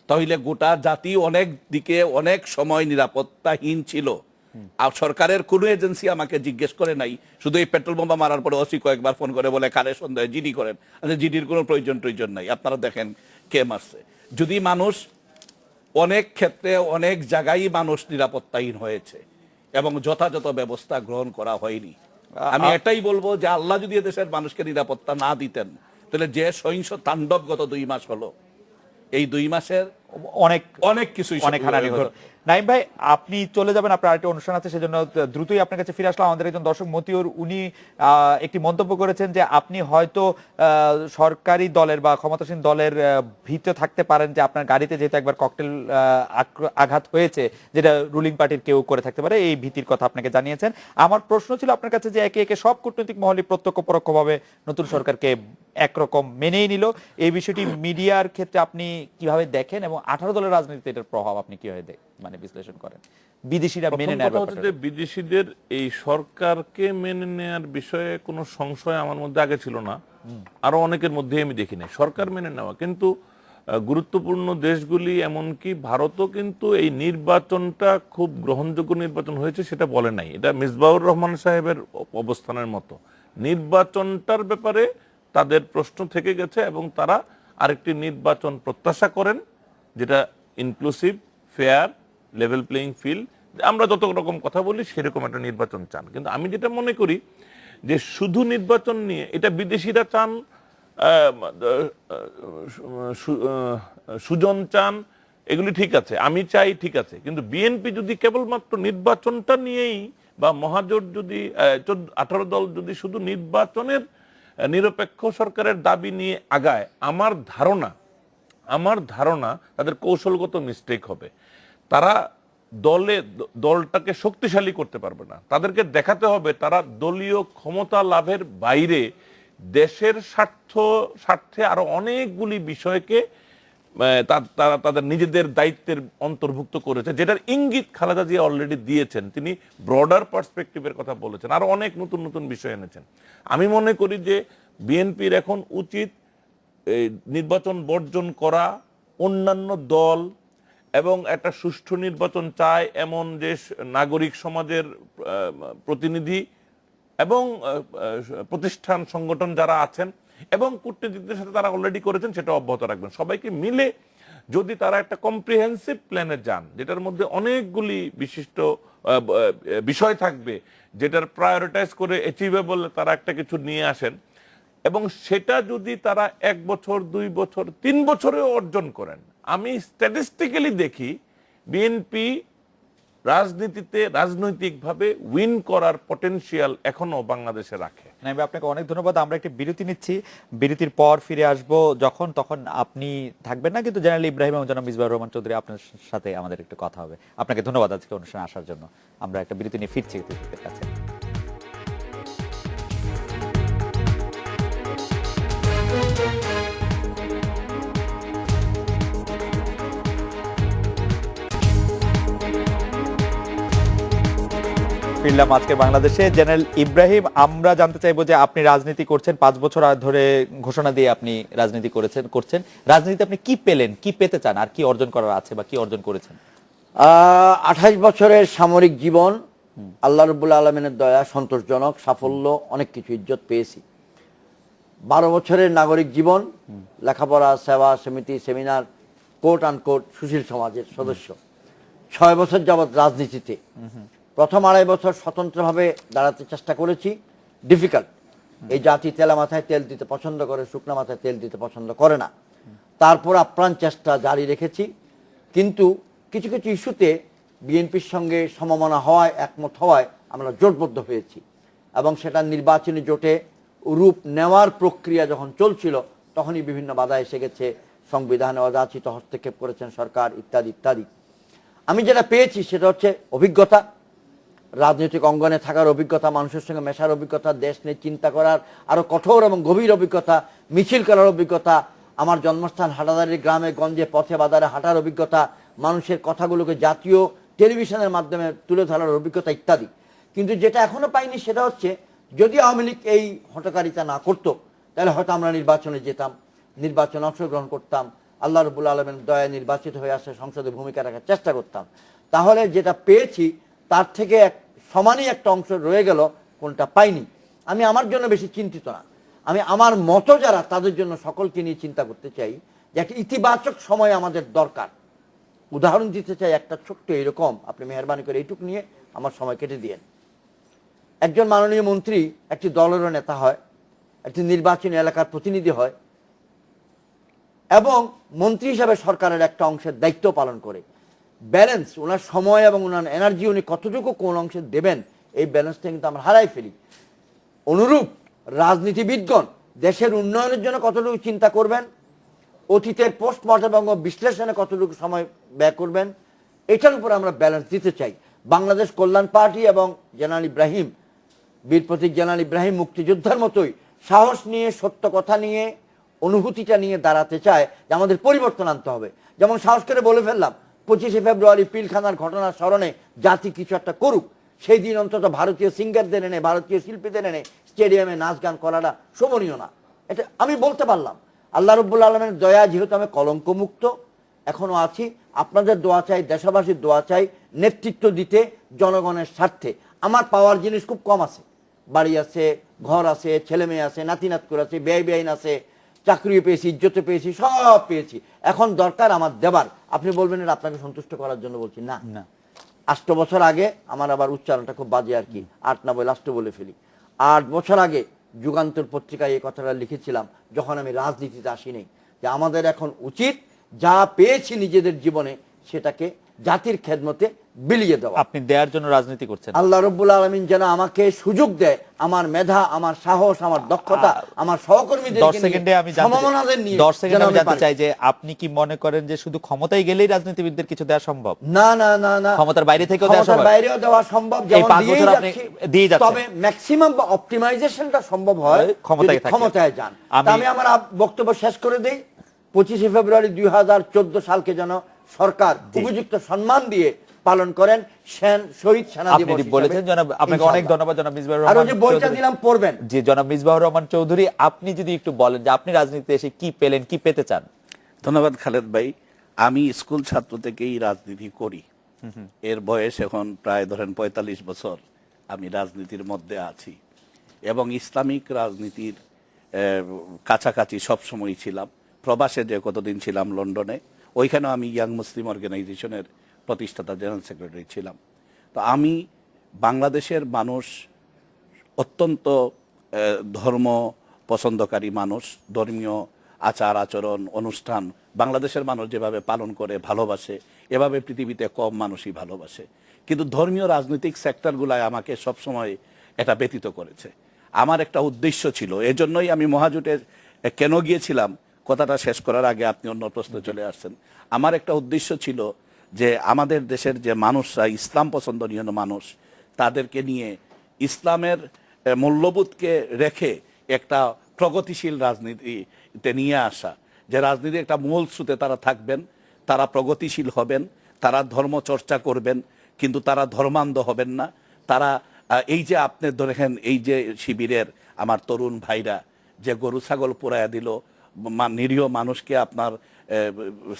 তাহলে গোটা জাতি অনেক দিকে অনেক সময় নিরাপত্তাহীন ছিল। আর সরকারের কোনো এজেন্সি আমাকে জিজ্ঞেস করে নাই, শুধু এই পেট্রোল বোমা মারার পরে ওসি কয়েকবার ফোন করে বলে কারে সন্দেহে জিডি করেন। আচ্ছা, জিডির কোনো প্রয়োজন নাই, আপনারা দেখেন কে মারছে। যদি মানুষ অনেক ক্ষেত্রে অনেক জায়গায় মানুষ নিরাপত্তাহীন হয়েছে এবং যথাযথ ব্যবস্থা গ্রহণ করা হয়নি। আমি এটাই বলবো যে আল্লাহ যদি দেশের মানুষকে নিরাপত্তা না দিতেন তাহলে যে সহিংস তাণ্ডব গত 2 মাস হলো, এই 2 মাসের অনেক কিছুই অনেক হানাহানি হতো। নাইম ভাই, আপনি চলে যাবেন, আপনার আরেকটা অনুষ্ঠান আছে, সেজন্য দ্রুতই আপনার কাছে ফিরে আসলাম। আমাদের একজন দর্শক মতিউর, উনি একটি মন্তব্য করেছেন যে আপনি হয়তো সরকারি দলের বা ক্ষমতাসীন দলের ভীত থাকতে পারেন যে আপনার গাড়িতে যেহেতু একবার ককটেল আঘাত হয়েছে, যেটা রুলিং পার্টির কেউ করে থাকতে পারে, এই ভীতির কথা আপনাকে জানিয়েছেন। আমার প্রশ্ন ছিল আপনার কাছে যে একে একে সব কূটনৈতিক মহলই প্রত্যক্ষ পরোক্ষভাবে নতুন সরকারকে একরকম মেনেই নিল, এই বিষয়টি মিডিয়ার ক্ষেত্রে আপনি কিভাবে দেখেন এবং 18 দলের রাজনীতিতে এটার প্রভাব আপনি কিভাবে মানে বিশ্লেষণ করেন? বিদেশিরা মেনে নেওয়ার ব্যাপারটা, যে বিদেশিদের এই সরকারকে মেনে নেওয়ার বিষয়ে কোনো সংশয় আমার মধ্যে আগে ছিল না, আরো অনেকের মধ্যে আমি দেখি নাই সরকার মেনে নেওয়া। কিন্তু গুরুত্বপূর্ণ দেশগুলি, এমনকি ভারতও কিন্তু এই নির্বাচনটা খুব গ্রহণযোগ্য নির্বাচন হয়েছে সেটা বলে নাই। এটা মিসবাউর রহমান সাহেবের অবস্থানের মতো, নির্বাচনটার ব্যাপারে তাদের প্রশ্ন থেকে গেছে এবং তারা আরেকটি নির্বাচন প্রত্যাশা করেন যেটা inclusive, fair, level playing field, আমরা যত রকম কথা বলি সেরকম একটা নির্বাচন চান। কিন্তু আমি যেটা মনে করি যে শুধু নির্বাচন নিয়ে, এটা বিদেশিরা চান, সুজন চান, এগুলি ঠিক আছে, আমি চাই, ঠিক আছে, কিন্তু বিএনপি যদি কেবলমাত্র নির্বাচনটা নিয়েই বা মহাজোট যদি 18 দল যদি শুধু নির্বাচনের নিরপেক্ষ সরকারের দাবি নিয়ে আগায়, আমার ধারণা তাদের কৌশলগত মিস্টেক হবে। তারা দলটাকে শক্তিশালী করতে পারবে না। তাদেরকে দেখাতে হবে তারা দলীয় ক্ষমতা লাভের বাইরে দেশের স্বার্থে আরো অনেকগুলি বিষয়কে তারা তাদের নিজেদের দায়িত্বের অন্তর্ভুক্ত করেছে, যেটার ইঙ্গিত খালেদা জিয়া অলরেডি দিয়েছেন। তিনি ব্রডার পার্সপেক্টিভের কথা বলেছেন, আরো অনেক নতুন নতুন বিষয় এনেছেন। আমি মনে করি যে বিএনপির এখন উচিত নির্বাচন বর্জন করা, অন্যান্য দল এবং একটা সুষ্ঠু নির্বাচন চায় এমন যে নাগরিক সমাজের প্রতিনিধি এবং প্রতিষ্ঠান সংগঠন যারা আছেন এবং কূটনীতিকদের সাথে তারা অলরেডি করেছেন সেটা অব্যাহত রাখবেন। সবাইকে মিলে যদি তারা একটা কম্প্রিহেন্সিভ প্ল্যানে যান, যেটার মধ্যে অনেকগুলি বিশিষ্ট বিষয় থাকবে, যেটার প্রায়োরিটাইজ করে অ্যাচিভেবল তারা একটা কিছু নিয়ে আসেন, এবং সেটা যদি তারা 1 বছর, 2 বছর, 3 বছরেও অর্জন করেন, আমি স্ট্যাটিস্টিক্যালি দেখি বিএনপি রাজনৈতিকভাবে উইন করার পটেনশিয়াল এখনো বাংলাদেশে রাখে। নাইম, আপনাকে অনেক ধন্যবাদ। আমরা একটি বিরতি নিচ্ছি, বিরতির পর ফিরে আসব। তখন আপনি থাকবেন না, কিন্তু জেনারেল ইব্রাহিম এবং জনাব মিসবাউর রহমান চৌধুরী আপনার সাথে আমাদের একটু কথা হবে। আপনাকে ধন্যবাদ আজকে অনুষ্ঠানে আসার জন্য। আমরা একটা বিরতি নিয়ে ফিরছি অতিথিদের কাছে। ফিরলাম আজকে বাংলাদেশে। জেনারেল ইব্রাহিম, আমরা জানতে চাইবো যে আপনি রাজনীতি করছেন 5 বছর ধরে, ঘোষণা দিয়ে আপনি রাজনীতি করছেন। রাজনীতিতে আপনি কি পেলেন, কি পেতে চান, আর কি অর্জন করার আছে বা কি অর্জন করেছেন? 28 বছরের সামরিক জীবন আল্লাহ রাব্বুল আলামিনের দয়া, সন্তোষজনক, সাফল্য, অনেক কিছু ইজ্জত পেয়েছি। 12 বছরের নাগরিক জীবন, লেখাপড়া, সেবা সমিতি, সেমিনার, কোট আনকোট সুশীল সমাজের সদস্য। 6 বছর যাবৎ রাজনীতিতে। প্রথম 2.5 বছর স্বতন্ত্রভাবে দাঁড়াতে চেষ্টা করেছি, ডিফিকাল্ট। এই জাতি তেলা মাথায় তেল দিতে পছন্দ করে, শুকনো মাথায় তেল দিতে পছন্দ করে না। তারপর আপ্রাণ চেষ্টা জারি রেখেছি, কিন্তু কিছু কিছু ইস্যুতে বিএনপির সঙ্গে সমমনা হওয়ায়, একমত হওয়ায় আমরা জোটবদ্ধ হয়েছি, এবং সেটা নির্বাচনী জোটে রূপ নেওয়ার প্রক্রিয়া যখন চলছিল তখনই বিভিন্ন বাধা এসে গেছে, সংবিধানে অযাচিত হস্তক্ষেপ করেছেন সরকার, ইত্যাদি ইত্যাদি। আমি যেটা পেয়েছি সেটা হচ্ছে অভিজ্ঞতা, রাজনৈতিক অঙ্গনে থাকার অভিজ্ঞতা, মানুষের সঙ্গে মেশার অভিজ্ঞতা, দেশ নিয়ে চিন্তা করার আরো কঠোর এবং গভীর অভিজ্ঞতা, মিছিল করার অভিজ্ঞতা, আমার জন্মস্থান হাটাদারির গ্রামে গঞ্জে পথে বাজারে হাঁটার অভিজ্ঞতা, মানুষের কথাগুলোকে জাতীয় টেলিভিশনের মাধ্যমে তুলে ধরার অভিজ্ঞতা ইত্যাদি। কিন্তু যেটা এখনো পাইনি সেটা হচ্ছে, যদি আওয়ামী লীগ এই হঠকারিতা না করতো তাহলে হয়তো আমরা নির্বাচনে যেতাম, নির্বাচনে অংশগ্রহণ করতাম, আল্লাহ রাব্বুল আলামিনের দয়ায় নির্বাচিত হয়ে আসে সংসদে ভূমিকা রাখার চেষ্টা করতাম। তাহলে যেটা পেয়েছি তার থেকে সমানই একটা অংশ রয়ে গেল, কোনটা পাইনি। আমি আমার জন্য বেশি চিন্তিত না, আমি আমার মতো যারা তাদের জন্য সকলকে নিয়ে চিন্তা করতে চাই যে একটা ইতিবাচক সময় আমাদের দরকার। উদাহরণ দিতে চাই একটা ছোট্ট এরকম, আপনি মেহরবানি করে এইটুক নিয়ে আমার সময় কেটে দিয়েন। একজন মাননীয় মন্ত্রী একটি দলেরও নেতা হয়, একটি নির্বাচনী এলাকার প্রতিনিধি হয়, এবং মন্ত্রী হিসাবে সরকারের একটা অংশের দায়িত্ব পালন করে। ব্যালেন্স, ওনার সময় এবং ওনার এনার্জি উনি কতটুকু কোন অংশে দেবেন, এই ব্যালেন্সটা কিন্তু আমরা হারাই ফেলি। অনুরূপ রাজনীতিবিদগণ দেশের উন্নয়নের জন্য কতটুকু চিন্তা করবেন, অতীতের পোস্টমর্টম এবং বিশ্লেষণে কতটুকু সময় ব্যয় করবেন, এটার উপর আমরা ব্যালেন্স দিতে চাই। বাংলাদেশ কল্যাণ পার্টি এবং জেনারেল ইব্রাহিম, বীর প্রতীক জেনারেল ইব্রাহিম মুক্তিযোদ্ধার মতোই সাহস নিয়ে, সত্য কথা নিয়ে, অনুভূতিটা নিয়ে দাঁড়াতে চায় যে আমাদের পরিবর্তন আনতে হবে। যেমন সাহস করে বলে ফেললাম 25শে ফেব্রুয়ারি পিলখানার ঘটনার স্মরণে জাতি কিছু একটা করুক, সেই দিন অন্তত ভারতীয় সিঙ্গারদের এনে, ভারতীয় শিল্পীদের এনে স্টেডিয়ামে নাচ গান করাটা শোভনীয় না, এটা আমি বলতে পারলাম। আল্লাহ রাব্বুল আলামিনের দয়া, যেহেতু আমি কলঙ্ক মুক্ত এখনো আছি, আপনাদের দোয়া চাই, দেশবাসীর দোয়া চাই, নেতৃত্ব দিতে জনগণের স্বার্থে। আমার পাওয়ার জিনিস খুব কম আছে, বাড়ি আছে, ঘর আছে, ছেলে মেয়ে আছে, নাতি নাতকুর আছে, ব্যয় বেআইন আছে, চাকরিও পেয়েছি, ইজ্জতে পেয়েছি, সব পেয়েছি। এখন দরকার আমার দেবার। আপনি বলবেন এটা আপনাকে সন্তুষ্ট করার জন্য বলছি না। 8 বছর আগে, আমার আবার উচ্চারণটা খুব বাজে আর কি, 8 লাস্ট বলে ফেলি, 8 বছর আগে যুগান্তর পত্রিকায় এই কথাটা লিখেছিলাম যখন আমি রাজনীতিতে আসিনি, যে আমাদের এখন উচিত যা পেয়েছি নিজেদের জীবনে সেটাকে জাতির খেদমতে বিলিয়ে দেওয়া। আপনি দেওয়ার জন্য রাজনীতি করছেন। আল্লাহ রাব্বুল আলামিন যেন আমাকে সুযোগ দেয়, আমার মেধা, আমার সাহস, আমার দক্ষতা, আমার সহকর্মীদের 10 সেকেন্ডে আমি জানতে চাই যে আপনি কি মনে করেন যে শুধু ক্ষমতায় গেলেই রাজনীতিবিদদের কিছু দেওয়া সম্ভব? না না না না, ক্ষমতার বাইরে থেকেও দেওয়া সম্ভব, ক্ষমতার বাইরেও দেওয়া সম্ভব, এই 5 বছর আপনি দিয়ে যাচ্ছেন। তবে ম্যাক্সিমাম অপটিমাইজেশনটা সম্ভব হয় ক্ষমতায় যান। আমি আমার বক্তব্য শেষ করে দেই। 25শে ফেব্রুয়ারি 2014 সালকে যেন সরকার উপযুক্ত সম্মান দিয়ে পালন করেন, শহীদ সেনা দিবস আপনি বলেছেন। জনাব, আপনাকে অনেক ধন্যবাদ জনাব মিসবাহুর রহমান। আর ওই যে বইটা দিলাম পড়বেন। জি জনাব মিসবাহুর রহমান চৌধুরী, আপনি যদি একটু বলেন যে আপনি রাজনীতিতে এসে কি পেলেন, কি পেতে চান? ধন্যবাদ খালেদ ভাই। আমি স্কুল ছাত্র থেকেই রাজনীতি করি, এর বয়স এখন প্রায় ধরেন 45 বছর আমি রাজনীতির মধ্যে আছি, এবং ইসলামিক রাজনীতির কাছাকাছি সবসময় ছিলাম। প্রবাসে যে কতদিন ছিলাম লন্ডনে, ওইখানেও আমি ইয়াং মুসলিম অর্গানাইজেশনের প্রতিষ্ঠাতা জেনারেল সেক্রেটারি ছিলাম। তো আমি বাংলাদেশের মানুষ অত্যন্ত ধর্ম পছন্দকারী মানুষ, ধর্মীয় আচার আচরণ অনুষ্ঠান বাংলাদেশের মানুষ যেভাবে পালন করে ভালোবাসে, এভাবে পৃথিবীতে কম মানুষই ভালোবাসে। কিন্তু ধর্মীয় রাজনৈতিক সেক্টরগুলায় আমাকে সবসময় এটা ব্যতীত করেছে। আমার একটা উদ্দেশ্য ছিল, এজন্যই আমি মহাজোটে কেন গিয়েছিলাম, কথাটা শেষ করার আগে আপনি অন্য প্রশ্নে চলে আসছেন। আমার একটা উদ্দেশ্য ছিল যে আমাদের দেশের যে মানুষরা ইসলাম পছন্দনীয় মানুষ, তাদেরকে নিয়ে ইসলামের মূল্যবোধকে রেখে একটা প্রগতিশীল রাজনীতিতে নিয়ে আসা, যে রাজনীতি একটা মূল স্রোতে তারা থাকবেন, তারা প্রগতিশীল হবেন, তারা ধর্ম চর্চা করবেন, কিন্তু তারা ধর্মান্ধ হবেন না। তারা এই যে আপনি দেখেন, এই যে শিবিরের আমার তরুণ ভাইরা যে গরু ছাগল পোড়ায়া দিল, নিরীহ মানুষকে আপনার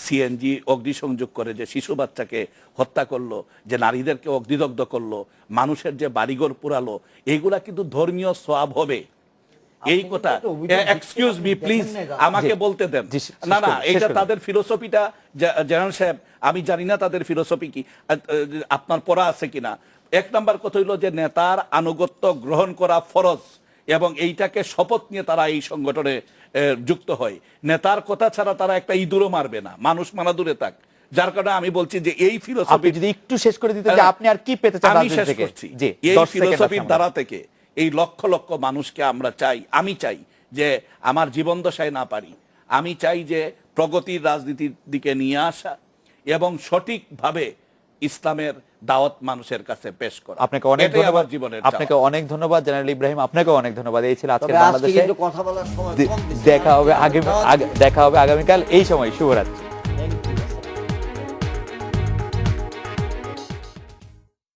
সিএনজি অগ্নিসংযোগ করে যে শিশু বাচ্চাকে হত্যা করলো, যে নারীদেরকে অগ্নিদগ্ধ করলো, মানুষের যে বাড়িঘর পুরালো, এইগুলা কিন্তু ধর্মীয় সওয়াব হবে। এই আপনি কথা, কিন্তু একটা অভিযোগ এক্সকিউজ মি দিচ্ছেন, প্লিজ, দেখেন না, আমাকে জি। বলতে দেন। জি, শেষ না না, করুন, শেষ এটা করুন। তাদের ফিলোসফিটা, জেনারেল সাহেব আমি জানি না তাদের ফিলোসফি কি, আপনার পড়া আছে কিনা। এক নাম্বার কথা হইলো যে নেতার আনুগত্য গ্রহণ করা ফরজ, এবং এইটাকে শপথ নিয়ে তারা এই সংগঠনে যুক্ত হয়। নেতার কথা ছাড়া তারা একটা ইঁদুরও মারবে না, মানুষ মানা দূরে থাক। যার কারণে আমি বলছি যে এই আপনি ফিলোসফি, যদি একটু শেষ করে দিতেন যে আপনি আর কি পেতে চান আমি রাজনীতি শেষ থেকে। করছি, জি, এই 10 সেকেন্ড আছে ফিলোসফির আমার। দ্বারা থেকে এই লক্ষ লক্ষ মানুষকে আমরা চাই, আমি চাই যে আমার জীবন দশায় না পারি, আমি চাই যে প্রগতির রাজনীতির দিকে নিয়ে আসা এবং সঠিকভাবে ইসলামের দাওয়াত মানুষের কাছে পেশ করা। আপনাকে অনেক এটাই ধন্যবাদ, আমার জীবনের আপনাকে চাওয়া। অনেক ধন্যবাদ জেনারেল ইব্রাহিম, আপনাকে অনেক ধন্যবাদ। এই ছিল আজকের তবে আজকে বাংলাদেশে। কিন্তু কথা বলার সময় কম দিচ্ছি। দেখা হবে দেখা হবে আগামীকাল এই সময়। শুভরাত্রি।